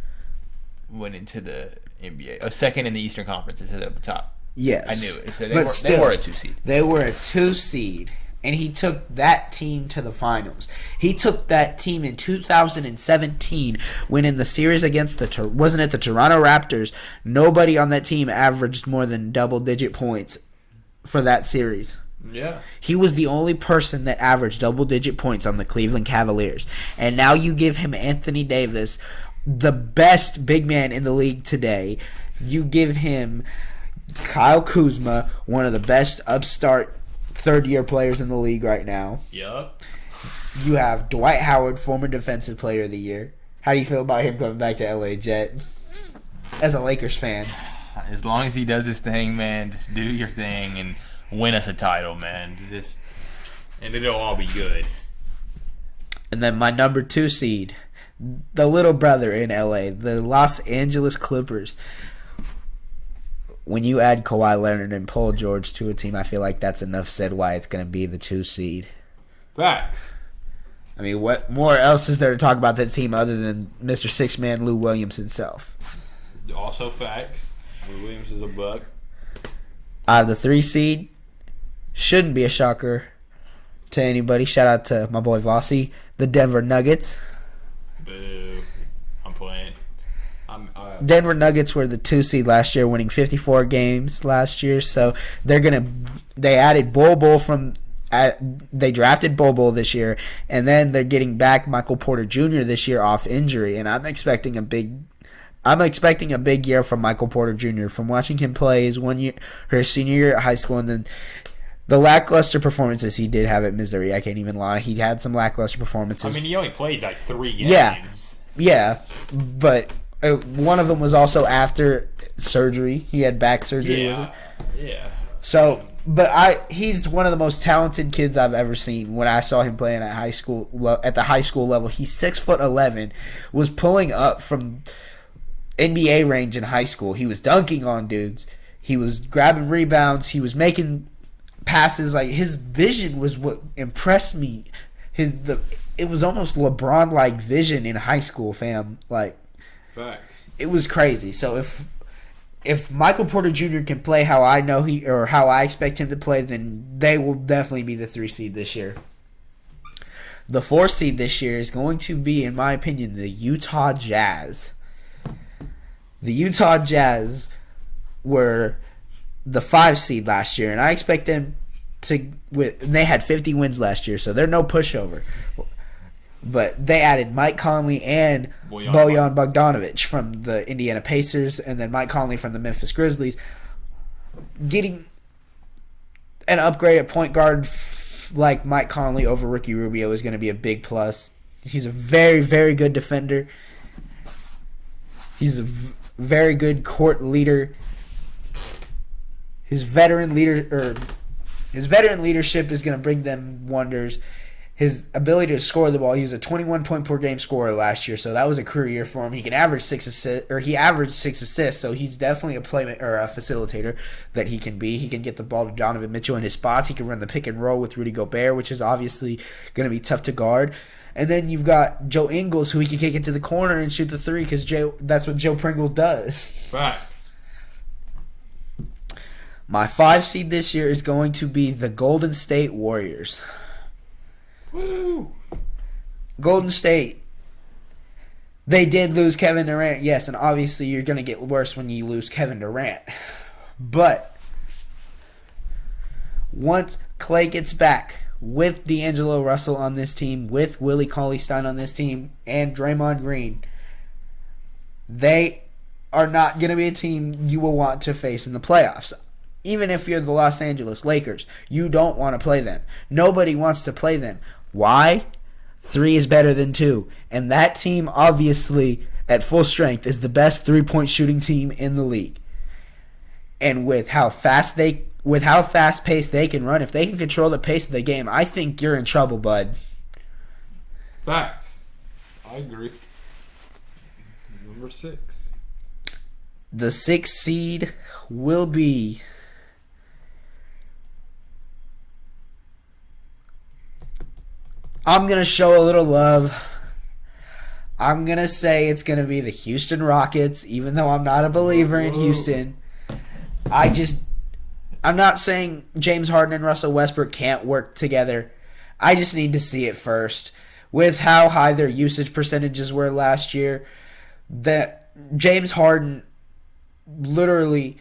went into the NBA. A second in the Eastern Conference. It said at the top. Yes. I knew it. So they were a 2 seed. They were a 2 seed, and he took that team to the finals. He took that team in 2017, winning the series against the Toronto Raptors. Nobody on that team averaged more than double-digit points for that series. Yeah. He was the only person that averaged double-digit points on the Cleveland Cavaliers. And now you give him Anthony Davis, the best big man in the league today. You give him Kyle Kuzma, one of the best upstart third-year players in the league right now. Yup. You have Dwight Howard, former Defensive Player of the Year. How do you feel about him coming back to LA, Jet? As a Lakers fan. As long as he does his thing, man, just do your thing and win us a title, man. And it'll all be good. And then my number 2 seed, the little brother in LA, the Los Angeles Clippers. When you add Kawhi Leonard and Paul George to a team, I feel like that's enough said why it's going to be the 2 seed. Facts. I mean, what more else is there to talk about that team other than Mr. Six-Man Lou Williams himself? Also facts. Lou Williams is a buck. The 3 seed shouldn't be a shocker to anybody. Shout out to my boy Vossi, the Denver Nuggets. Boo. I'm playing. Denver Nuggets were the 2 seed last year, winning 54 games last year. So they added Bol from. They drafted Bol this year, and then they're getting back Michael Porter Jr. this year off injury, and I'm expecting a big year from Michael Porter Jr. from watching him play his senior year at high school, and then the lackluster performances he did have at Missouri. I can't even lie. He had some lackluster performances. I mean, he only played like 3 games. Yeah, but one of them was also after surgery. He had back surgery. Yeah. So, but he's one of the most talented kids I've ever seen. When I saw him playing at the high school level, he's 6'11", was pulling up from NBA range in high school. He was dunking on dudes. He was grabbing rebounds. He was making passes. Like, his vision was what impressed me. It was almost LeBron-like vision in high school, fam. Like, facts. It was crazy. So if Michael Porter Jr. can play how I know how I expect him to play, then they will definitely be the 3 seed this year. The 4 seed this year is going to be, in my opinion, the Utah Jazz. The Utah Jazz were the 5 seed last year, and I expect them they had 50 wins last year, so they're no pushover. But they added Mike Conley and Bojan Bogdanovic from the Indiana Pacers, and then Mike Conley from the Memphis Grizzlies. Getting an upgrade at point guard like Mike Conley over Ricky Rubio is going to be a big plus. He's a very, very good defender. He's a very good court leader. His veteran leadership is going to bring them wonders. His ability to score the ball, he was a 21-point-per-game scorer last year, so that was a career year for him. He can average 6 assists, he averaged 6 assists, so he's definitely a facilitator that he can be. He can get the ball to Donovan Mitchell in his spots. He can run the pick and roll with Rudy Gobert, which is obviously going to be tough to guard. And then you've got Joe Ingles, who he can kick into the corner and shoot the 3 because that's what Joe Pringle does. Facts. My 5 seed this year is going to be the Golden State Warriors. Woo! Golden State, they did lose Kevin Durant, yes, and obviously you're going to get worse when you lose Kevin Durant. But once Klay gets back with D'Angelo Russell on this team, with Willie Cauley-Stein on this team, and Draymond Green, they are not going to be a team you will want to face in the playoffs. Even if you're the Los Angeles Lakers, you don't want to play them. Nobody wants to play them. Why? 3 is better than 2. And that team, obviously, at full strength, is the best 3-point shooting team in the league. And with how fast-paced they can run, if they can control the pace of the game, I think you're in trouble, bud. Facts. I agree. Number 6. The 6th seed will be... I'm going to show a little love. I'm going to say it's going to be the Houston Rockets, even though I'm not a believer in Houston. I'm not saying James Harden and Russell Westbrook can't work together. I just need to see it first. With how high their usage percentages were last year, that James Harden literally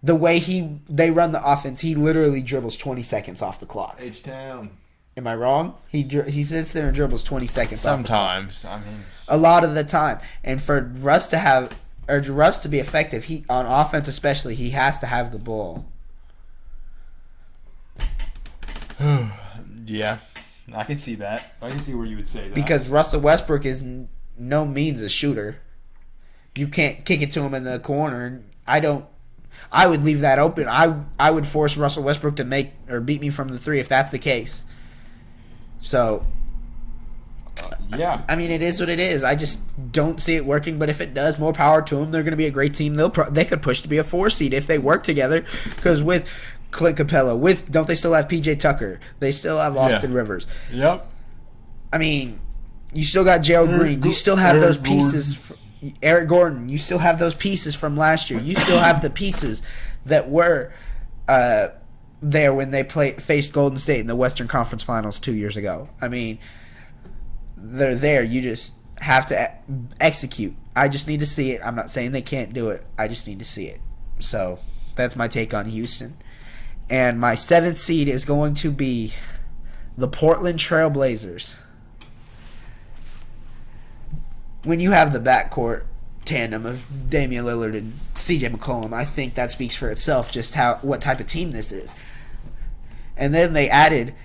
The way they run the offense, he literally dribbles 20 seconds off the clock. H-Town. Am I wrong? He sits there and dribbles 20 seconds sometimes. Off the clock. A lot of the time. And for Russ to be effective, he on offense especially, he has to have the ball. Yeah, I can see that. I can see where you would say that. Because Russell Westbrook is no means a shooter. You can't kick it to him in the corner. I would leave that open. I would force Russell Westbrook to make or beat me from the three if that's the case. So, yeah. I mean, it is what it is. I just don't see it working. But if it does, more power to them. They're going to be a great team. They could push to be a 4 seed if they work together. Because with Clint Capella, don't they still have PJ Tucker? They still have Austin Rivers. Yep. I mean, you still got Gerald Green. You still have those pieces. Eric Gordon. You still have those pieces from last year. You still have the pieces that were there when they faced Golden State in the Western Conference Finals 2 years ago. I mean, they're there. You just have to execute. I just need to see it. I'm not saying they can't do it. I just need to see it. So that's my take on Houston. And my 7th seed is going to be the Portland Trail Blazers. When you have the backcourt tandem of Damian Lillard and CJ McCollum, I think that speaks for itself just what type of team this is. And then they added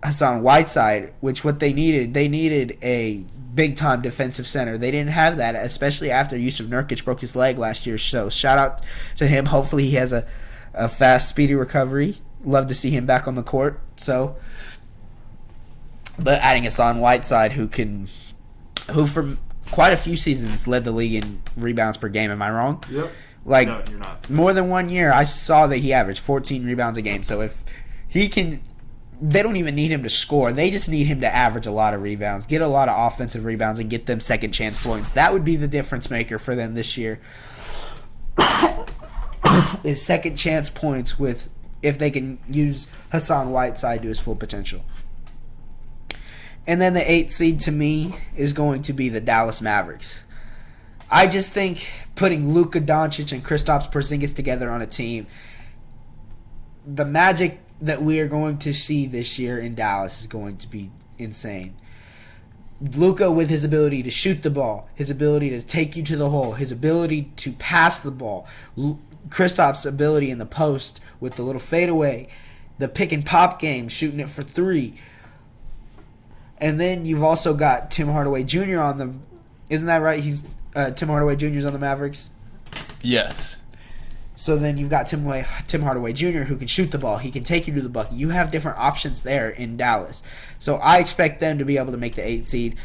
Hassan Whiteside, which what they needed a big-time defensive center. They didn't have that, especially after Yusuf Nurkic broke his leg last year. So shout out to him. Hopefully he has a fast, speedy recovery. Love to see him back on the court. But adding Hassan Whiteside, who from quite a few seasons led the league in rebounds per game. Am I wrong? Yep. No, you're not. More than 1 year, I saw that he averaged 14 rebounds a game. So if he can, they don't even need him to score. They just need him to average a lot of rebounds, get a lot of offensive rebounds, and get them second chance points. That would be the difference maker for them this year. Is second chance points if they can use Hassan Whiteside to his full potential. And then the 8th seed to me is going to be the Dallas Mavericks. I just think putting Luka Doncic and Kristaps Porzingis together on a team, the magic that we are going to see this year in Dallas is going to be insane. Luka with his ability to shoot the ball, his ability to take you to the hole, his ability to pass the ball, Kristaps' ability in the post with the little fadeaway, the pick and pop game, shooting it for 3. And then you've also got Tim Hardaway Jr. on the... Isn't that right? Tim Hardaway Jr. is on the Mavericks? Yes. So then you've got Tim Hardaway Jr. who can shoot the ball. He can take you to the bucket. You have different options there in Dallas. So I expect them to be able to make the 8th seed.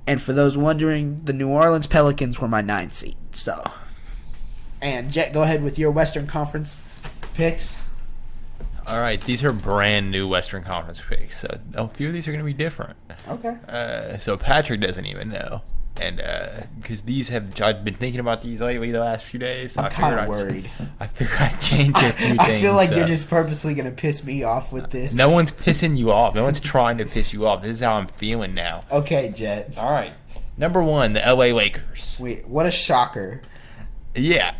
And for those wondering, the New Orleans Pelicans were my 9th seed. So, and Jet, go ahead with your Western Conference picks. All right, these are brand new Western Conference picks, so a few of these are going to be different. Okay. So Patrick doesn't even know, and because I've been thinking about these lately the last few days. I'm kind of worried. I figured I'd change a few things. I feel like you're just purposely going to piss me off with this. No one's pissing you off. No one's trying to piss you off. This is how I'm feeling now. Okay, Jet. All right. Number 1, the LA Lakers. Wait, what a shocker. Yeah,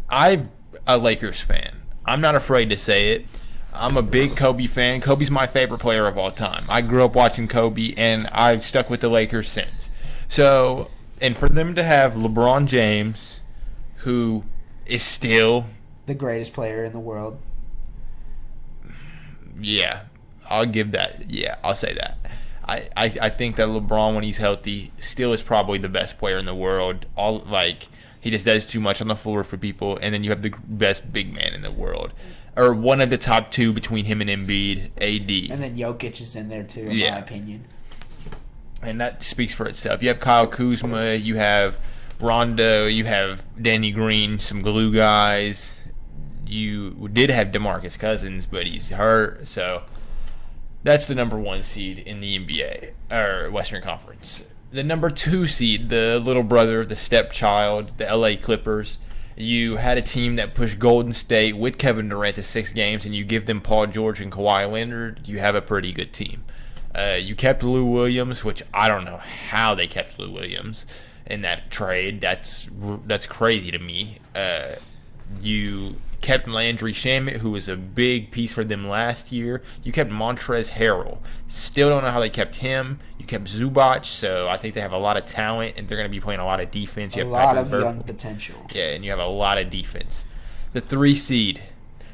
I'm a Lakers fan. I'm not afraid to say it. I'm a big Kobe fan. Kobe's my favorite player of all time. I grew up watching Kobe, and I've stuck with the Lakers since. So, and for them to have LeBron James, who is still the greatest player in the world. Yeah, I'll give that. Yeah, I'll say that. I think that LeBron, when he's healthy, still is probably the best player in the world. He just does too much on the floor for people, and then you have the best big man in the world, or one of the top 2 between him and Embiid, AD. And then Jokic is in there too, in my opinion. And that speaks for itself. You have Kyle Kuzma, you have Rondo, you have Danny Green, some glue guys. You did have DeMarcus Cousins, but he's hurt, so that's the number 1 seed in the NBA, or Western Conference. The number 2 seed, the little brother, the stepchild, the LA Clippers. You had a team that pushed Golden State with Kevin Durant to 6 games, and you give them Paul George and Kawhi Leonard. You have a pretty good team. You kept Lou Williams, which I don't know how they kept Lou Williams in that trade. That's crazy to me. You kept Landry Shamet, who was a big piece for them last year. You kept Montrezl Harrell. Still don't know how they kept him. You kept Zubac, so I think they have a lot of talent, and they're going to be playing a lot of defense. You A have lot Patrick of Verk- young potential. Yeah, and you have a lot of defense. The 3 seed,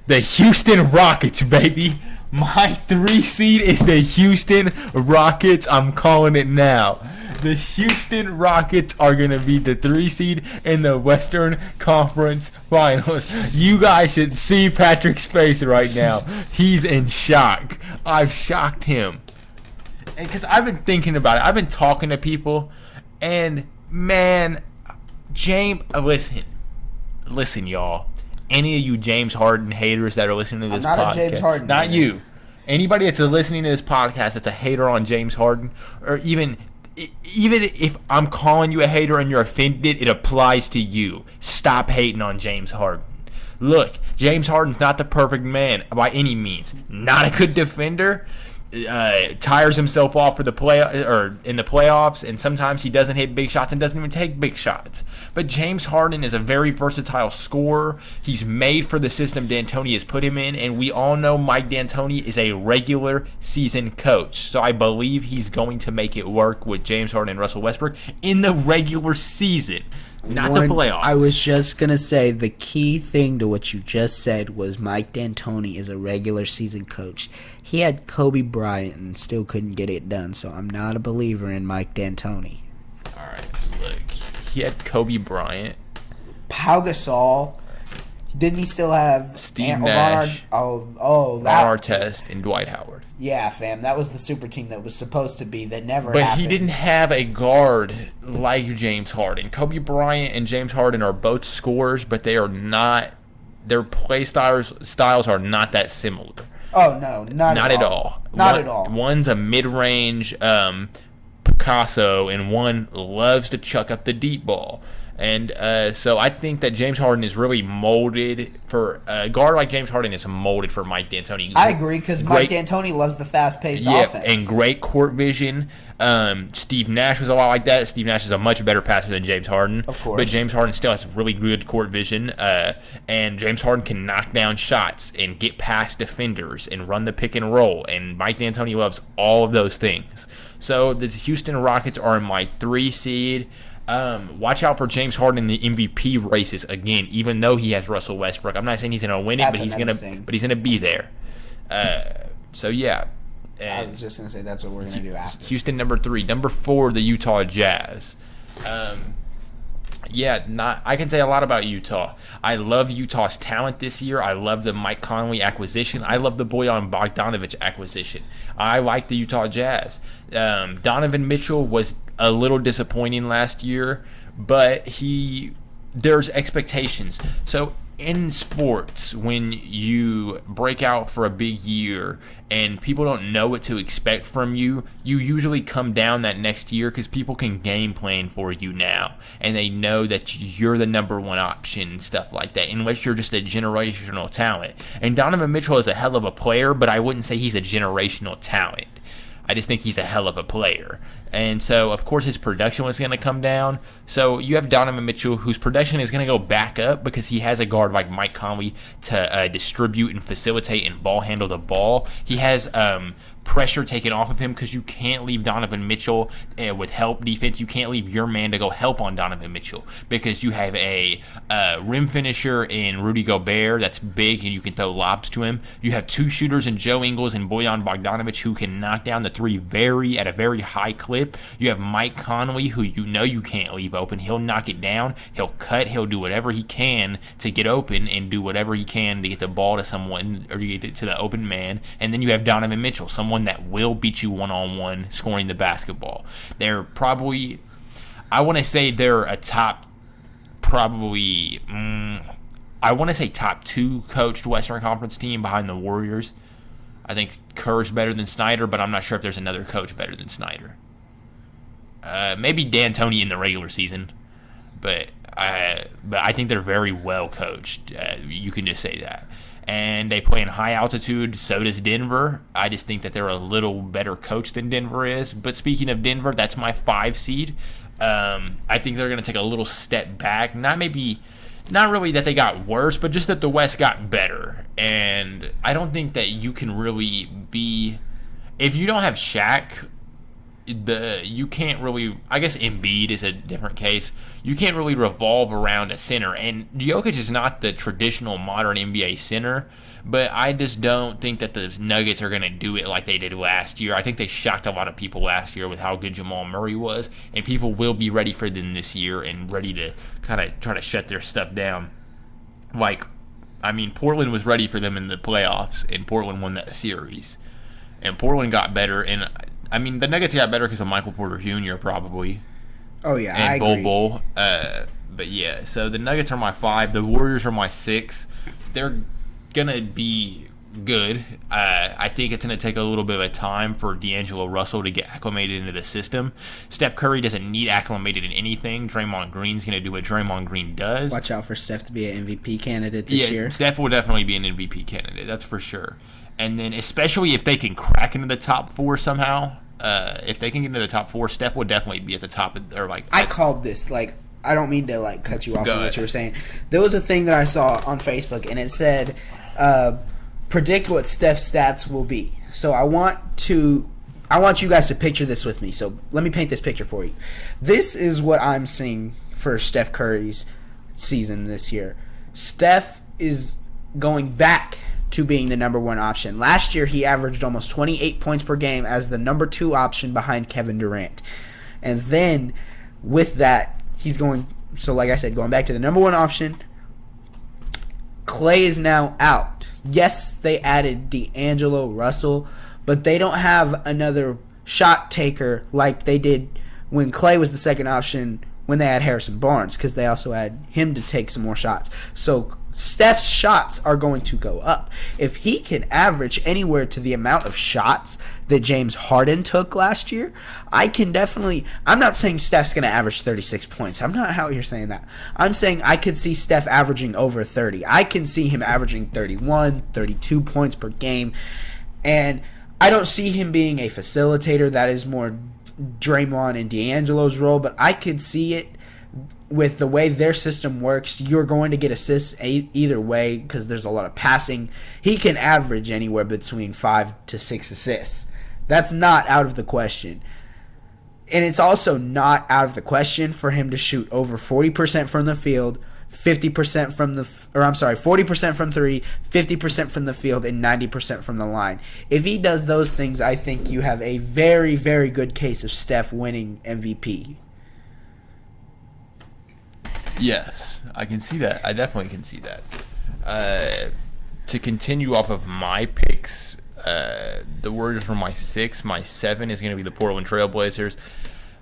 the Houston Rockets, baby. My 3 seed is the Houston Rockets. I'm calling it now. The Houston Rockets are going to be the 3 seed in the Western Conference Finals. You guys should see Patrick's face right now. He's in shock. I've shocked him. And because I've been thinking about it. I've been talking to people. And, man, listen, y'all. Any of you James Harden haters that are listening to this I'm not podcast. a James Harden Not hater. you. Anybody that's listening to this podcast that's a hater on James Harden, or even if I'm calling you a hater and you're offended, it applies to you. Stop hating on James Harden. Look, James Harden's not the perfect man by any means. Not a good defender. Tires himself off for in the playoffs, and sometimes he doesn't hit big shots and doesn't even take big shots. But James Harden is a very versatile scorer. He's made for the system D'Antoni has put him in, and we all know Mike D'Antoni is a regular season coach. So I believe he's going to make it work with James Harden and Russell Westbrook in the regular season, not the playoffs. I was just going to say the key thing to what you just said was Mike D'Antoni is a regular season coach. He had Kobe Bryant and still couldn't get it done, so I'm not a believer in Mike D'Antoni. All right, look, he had Kobe Bryant. Pau Gasol, didn't he still have Steve Nash, Ron Ron Artest, and Dwight Howard. Yeah, fam, that was the super team that was supposed to be that never But happened. he didn't have a guard like James Harden. Kobe Bryant and James Harden are both scorers, but they are not. Their play styles are not that similar. Oh no, not at all. Not at all. One's a mid-range Picasso, and one loves to chuck up the deep ball. And so I think that James Harden is really molded for a guard like James Harden is molded for Mike D'Antoni. I agree because Mike D'Antoni loves the fast-paced offense. And great court vision. Steve Nash was a lot like that. Steve Nash is a much better passer than James Harden. Of course. But James Harden still has really good court vision. And James Harden can knock down shots and get past defenders and run the pick and roll. And Mike D'Antoni loves all of those things. So the Houston Rockets are in my 3 seed. Watch out for James Harden in the MVP races again. Even though he has Russell Westbrook, I'm not saying he's going to win it, but he's going to be there. So yeah. I was just going to say that's what we're going to do after. Houston number 3, number 4, the Utah Jazz. I can say a lot about Utah. I love Utah's talent this year. I love the Mike Conley acquisition. I love the Bojan Bogdanovic acquisition. I like the Utah Jazz. Donovan Mitchell was a little disappointing last year, but there's expectations. So in sports, when you break out for a big year and people don't know what to expect from you, you usually come down that next year because people can game plan for you now, and they know that you're the number one option and stuff like that, unless you're just a generational talent. And Donovan Mitchell is a hell of a player, but I wouldn't say he's a generational talent. I just think he's a hell of a player. And so, of course, his production was going to come down. So you have Donovan Mitchell, whose production is going to go back up because he has a guard like Mike Conley to distribute and facilitate and ball handle the ball. He has pressure taken off of him because you can't leave Donovan Mitchell with help defense. You can't leave your man to go help on Donovan Mitchell because you have a rim finisher in Rudy Gobert that's big and you can throw lobs to him. You have 2 shooters in Joe Ingles and Bojan Bogdanovic who can knock down the 3 at a very high clip. You have Mike Conley who you can't leave open. He'll knock it down. He'll cut. He'll do whatever he can to get open and do whatever he can to get the ball to someone or to get it to the open man. And then you have Donovan Mitchell, someone that will beat you one-on-one scoring the basketball. They're probably, I want to say they're a top, probably, I want to say top 2 coached Western Conference team behind the Warriors. I think Kerr's better than Snyder, but I'm not sure if there's another coach better than Snyder. Maybe D'Antoni in the regular season, but I think they're very well coached. You can just say that. And they play in high altitude. So does Denver. I just think that they're a little better coached than Denver is. But speaking of Denver, that's my 5 seed. I think they're going to take a little step back. not really that they got worse, but just that the West got better. And I don't think that you can really be, if you don't have Shaq, you can't really, I guess Embiid is a different case. You can't really revolve around a center. And Jokic is not the traditional modern NBA center, but I just don't think that the Nuggets are going to do it like they did last year. I think they shocked a lot of people last year with how good Jamal Murray was, and people will be ready for them this year and ready to kind of try to shut their stuff down. Portland was ready for them in the playoffs, and Portland won that series. And Portland got better, and the Nuggets got better because of Michael Porter Jr. probably. Oh yeah, and I Bol agree. Bol. But yeah, so the Nuggets are my 5. The Warriors are my 6. They're gonna be good. I think it's gonna take a little bit of time for D'Angelo Russell to get acclimated into the system. Steph Curry doesn't need acclimated in anything. Draymond Green's gonna do what Draymond Green does. Watch out for Steph to be an MVP candidate this year. Steph will definitely be an MVP candidate. That's for sure. And then especially if they can crack into the top 4 somehow. If they can get into the top 4, Steph would definitely be at the top I called this, I don't mean to cut you off on what ahead. you were saying. There was a thing that I saw on Facebook, and it said, predict what Steph's stats will be. So I want you guys to picture this with me. So let me paint this picture for you. This is what I'm seeing for Steph Curry's season this year. Steph is going back to being the number 1 option. Last year, he averaged almost 28 points per game as the number 2 option behind Kevin Durant. And then with that, he's going, so like I said, going back to the number 1 option. Klay is now out. Yes, they added D'Angelo Russell, but they don't have another shot taker like they did when Klay was the second option when they had Harrison Barnes, because they also had him to take some more shots. So Steph's shots are going to go up. If he can average anywhere to the amount of shots that James Harden took last year, I'm not saying Steph's going to average 36 points. I'm not out here saying that. I'm saying I could see Steph averaging over 30. I can see him averaging 31, 32 points per game. And I don't see him being a facilitator. That is more Draymond and D'Angelo's role, but I could see it with the way their system works. You're going to get assists either way because there's a lot of passing. He can average anywhere between 5 to 6 assists. That's not out of the question. And it's also not out of the question for him to shoot over 40% from the field, 40% from 3, 50% from the field, and 90% from the line. If he does those things, I think you have a very, very good case of Steph winning MVP. Yes, I can see that. I definitely can see that. To continue off of my picks, the Warriors were my 6. My 7 is going to be the Portland Trail Blazers.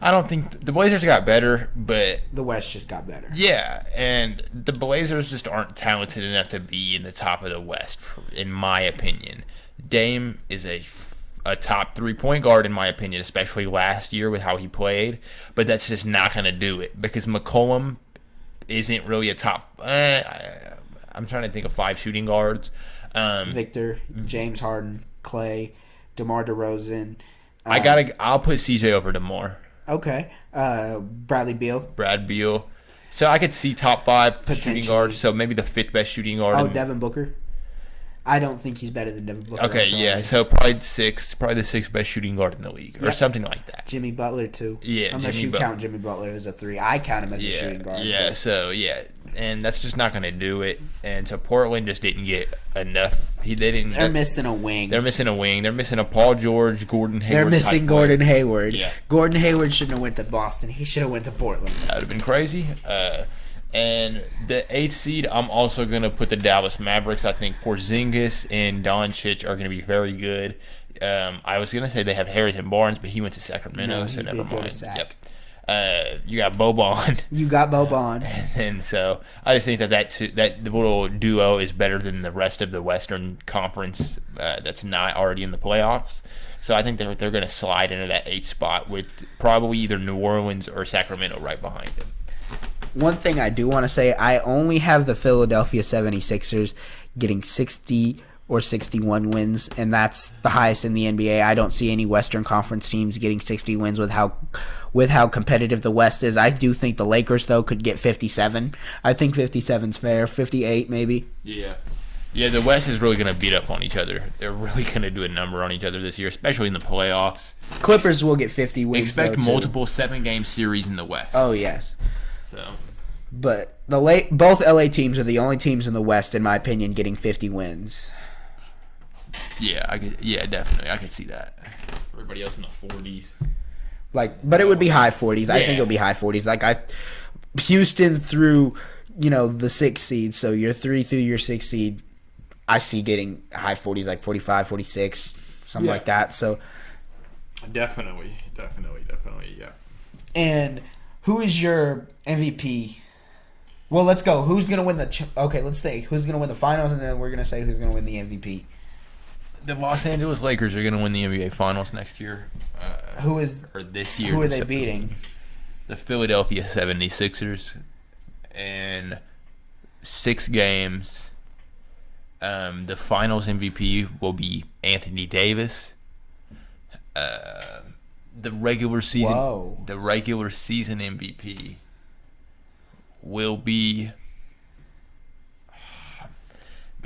I don't think the Blazers got better, but The West just got better. yeah, and the Blazers just aren't talented enough to be in the top of the West, in my opinion. Dame is a top 3-point guard, in my opinion, especially last year with how he played, but that's just not going to do it because McCollum isn't really a top. I'm trying to think of 5 shooting guards. Victor, James Harden, Klay, DeMar DeRozan. I'll put CJ over DeMar. Okay. Bradley Beal. Brad Beal. So I could see top 5 shooting Potentially. guards. So maybe the 5th best shooting guard. Oh, Devin Booker. I don't think he's better than Devin Booker. Okay, I'm sorry. yeah. So probably the 6th best shooting guard in the league, or Yep. something like that. Jimmy Butler, too. Yeah, Unless Jimmy you Butler. count Jimmy Butler as a 3. I count him as a shooting guard. Yeah, but- so yeah, and that's just not going to do it. And so Portland just didn't get enough. They're missing a wing. They're missing a wing. They're missing a Paul George, Gordon Hayward. They're missing type Gordon player. Hayward. Yeah. Gordon Hayward shouldn't have went to Boston. He should have went to Portland. That would have been crazy. And the 8th seed, I'm also going to put the Dallas Mavericks. I think Porzingis and Doncic are going to be very good. I was going to say they have Harrison Barnes, but he went to Sacramento, No, so he never did go to mind. Sac. Yep. You got Boban. You got Boban. And so I just think that little duo is better than the rest of the Western Conference that's not already in the playoffs. So I think they're going to slide into that 8th spot with probably either New Orleans or Sacramento right behind them. One thing I do want to say, I only have the Philadelphia 76ers getting 60 or 61 wins, and that's the highest in the NBA. I don't see any Western Conference teams getting 60 wins with how competitive the West is. I do think the Lakers, though, could get 57. I think 57's fair. 58 maybe. Yeah. Yeah, the West is really going to beat up on each other. They're really going to do a number on each other this year, especially in the playoffs. Clippers will get 50 wins. Expect though, multiple 7-game series in the West. Oh, yes. So, But both LA teams are the only teams in the West, in my opinion, getting 50 wins. yeah, definitely. I could see that. Everybody else in the 40s. But it would be high 40s. I think it would be high 40s. Houston through, the 6th seed, so you're 3 through your 6th seed. I see getting high 40s, like 45, 46, something like that. So Definitely, yeah. And who is your MVP? Well, let's go. Who's going to win let's think. Who's going to win the finals, and then we're going to say who's going to win the MVP. The Los Angeles Lakers are going to win the NBA Finals next year. Or this year. Who are they beating? The Philadelphia 76ers. In 6 games, the Finals MVP will be Anthony Davis. The regular season MVP will be.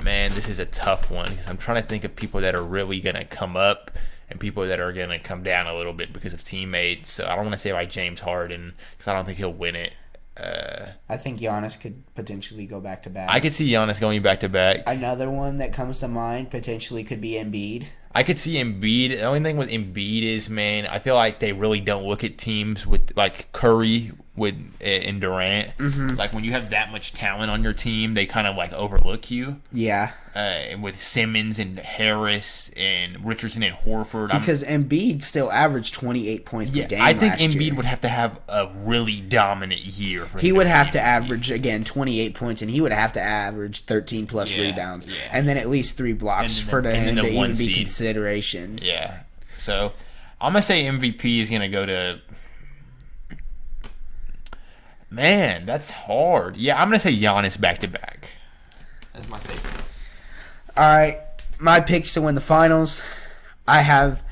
Man, this is a tough one because I'm trying to think of people that are really going to come up and people that are going to come down a little bit because of teammates. So I don't want to say like James Harden because I don't think he'll win it. I think Giannis could potentially go back to back. I could see Giannis going back to back. Another one that comes to mind potentially could be Embiid. I could see Embiid. The only thing with Embiid is, man, I feel like they really don't look at teams with like Curry and Durant. Mm-hmm. Like when you have that much talent on your team, they kind of like overlook you. Yeah. And with Simmons and Harris and Richardson and Horford, because Embiid still averaged 28 points per game. I think last Embiid year. would have to have a really dominant year. He would have to average again 28 points, and he would have to average 13 plus rebounds, and then at least 3 blocks for him to even be consideration. Yeah. So I'm gonna say MVP is gonna go to. Man, that's hard. Yeah, I'm gonna say Giannis back to back. That's my safe. All right, my picks to win the finals. I have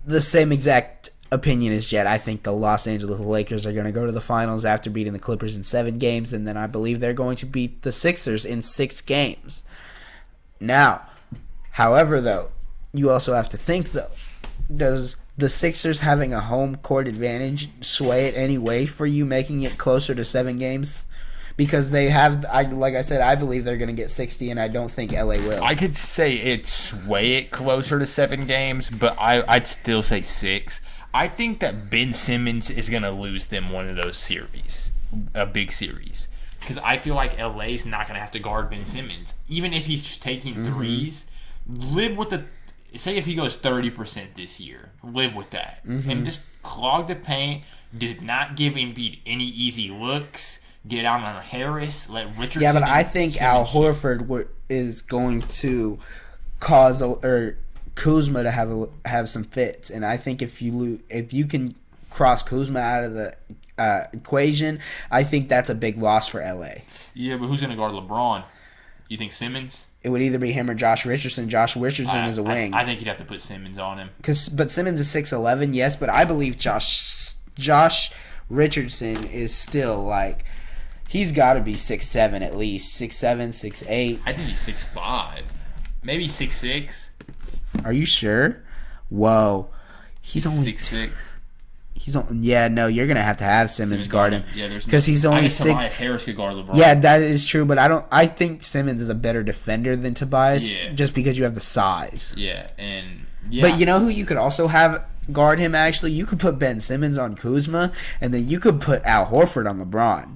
the same exact opinion as Jet. I think the Los Angeles Lakers are going to go to the finals after beating the Clippers in 7 games, and then I believe they're going to beat the Sixers in 6 games. Now, however, though, you also have to think, though, does the Sixers having a home court advantage sway it any way for you making it closer to 7 games? Because they have, like I said, I believe they're going to get 60, and I don't think LA will. I could say it sway it closer to 7 games, but I'd still say 6. I think that Ben Simmons is going to lose them one of those series, a big series. Because I feel like LA's not going to have to guard Ben Simmons. Even if he's just taking threes, live with the... Say if he goes 30% this year, live with that. And just clog the paint, did not give Embiid any easy looks... Get out on Harris, let Richardson. Yeah, but I think Al Horford is going to cause Kuzma to have some fits, and I think if you can cross Kuzma out of the equation, I think that's a big loss for LA. Yeah, but who's going to guard LeBron? You think Simmons? It would either be him or Josh Richardson. Josh Richardson is a wing. I think you'd have to put Simmons on him. But Simmons is 6'11", yes, but I believe Josh Richardson is still like. He's got to be 6'7" at least. 6'7", 6'8". I think he's 6'5". Maybe 6'6". Are you sure? Whoa. He's only 6'6". Yeah, no, you're going to have Simmons guard him. Yeah, there's because he's only 6. Tobias Harris could guard LeBron. Yeah, that is true, but I think Simmons is a better defender than Tobias just because you have the size. Yeah, But you know who you could also have guard him actually? You could put Ben Simmons on Kuzma, and then you could put Al Horford on LeBron.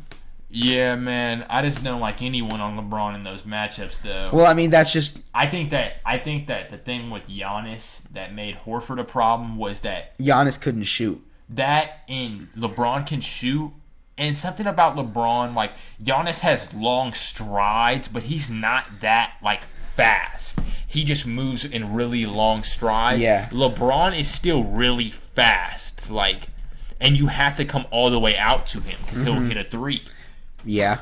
Yeah, man. I just don't like anyone on LeBron in those matchups, though. Well, I mean, that's just... I think that the thing with Giannis that made Horford a problem was that... Giannis couldn't shoot. That and LeBron can shoot. And something about LeBron, like, Giannis has long strides, but he's not that, like, fast. He just moves in really long strides. Yeah. LeBron is still really fast, like... And you have to come all the way out to him because he'll hit a 3. Yeah.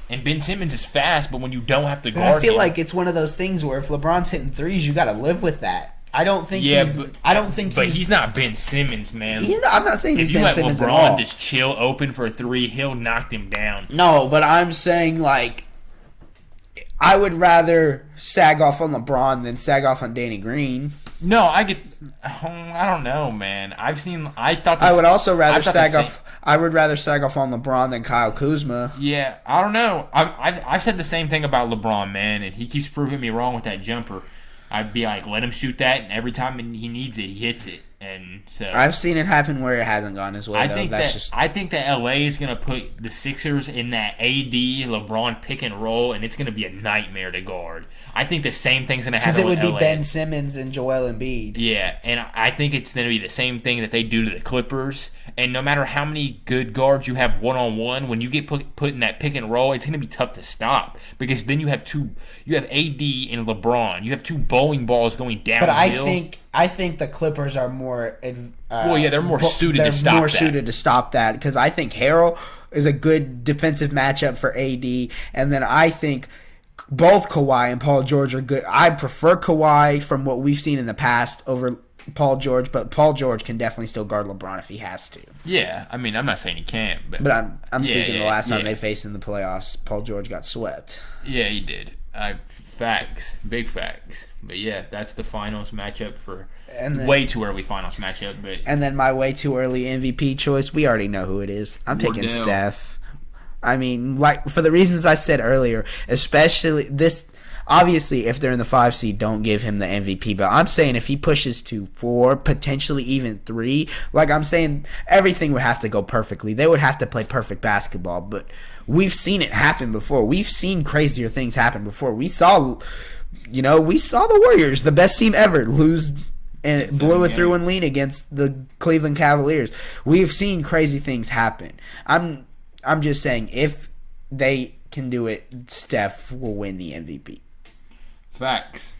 And Ben Simmons is fast, but when you don't have to But guard I feel him, like it's one of those things where if LeBron's hitting threes, you got to live with that. I don't think but he's not Ben Simmons, man. I'm not saying he's if you Ben let Simmons at LeBron all. just chill open for a three, he'll knock them down. No, but I'm saying, like, I would rather sag off on LeBron than sag off on Danny Green. No, I don't know, man. I would also rather sag off. I would rather sag off on LeBron than Kyle Kuzma. Yeah, I don't know. I've said the same thing about LeBron, man, and he keeps proving me wrong with that jumper. I'd be like, let him shoot that, and every time he needs it, he hits it. And so I've seen it happen where it hasn't gone his way. I think that LA is gonna put the Sixers in that AD LeBron pick and roll, and it's gonna be a nightmare to guard. I think the same thing's gonna happen. Because it would be LA. Ben Simmons and Joel Embiid. Yeah, and I think it's gonna be the same thing that they do to the Clippers. And no matter how many good guards you have one on one, when you get put in that pick and roll, it's gonna be tough to stop because then you have AD and LeBron. You have two bowling balls going downhill. But I think the Clippers are more. They're more suited to stop that. They're more suited to stop that because I think Harrell is a good defensive matchup for AD, and then I think both Kawhi and Paul George are good. I prefer Kawhi from what we've seen in the past over Paul George, but Paul George can definitely still guard LeBron if he has to. Yeah, I mean, I'm not saying he can't, but I'm speaking the last time they faced in the playoffs, Paul George got swept. Yeah, he did. Facts, big facts. But yeah, that's the finals matchup for way too early finals matchup. But and then my way too early MVP choice, we already know who it is. I'm picking Steph. I mean, like for the reasons I said earlier, especially this. Obviously, if they're in the 5 seed, don't give him the MVP. But I'm saying if he pushes to 4, potentially even 3, like I'm saying, everything would have to go perfectly. They would have to play perfect basketball. But we've seen it happen before. We've seen crazier things happen before. We saw the Warriors, the best team ever, lose and blow a 3-1 lead against the Cleveland Cavaliers. We've seen crazy things happen. I'm just saying if they can do it, Steph will win the MVP. Facts.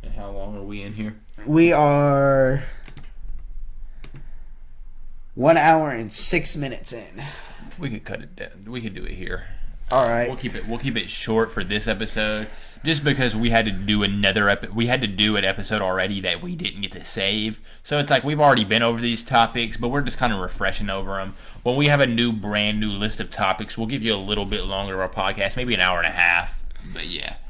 And how long are we in here? We are 1 hour and 6 minutes in. We could cut it down. We could do it here. All right. We'll keep it short for this episode, just because we had to do we had to do an episode already that we didn't get to save. So it's like we've already been over these topics, but we're just kind of refreshing over them. When we have a brand new list of topics, we'll give you a little bit longer of our podcast, maybe an hour and a half.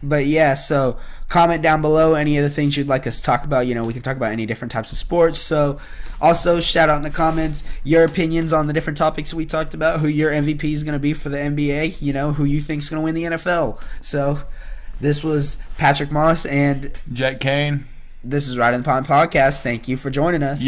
But yeah, so comment down below any other things you'd like us to talk about. We can talk about any different types of sports. So also shout out in the comments your opinions on the different topics we talked about, who your MVP is going to be for the NBA, who you think is going to win the NFL. So this was Patrick Moss and Jack Kane. This is Right in the Pond Podcast. Thank you for joining us.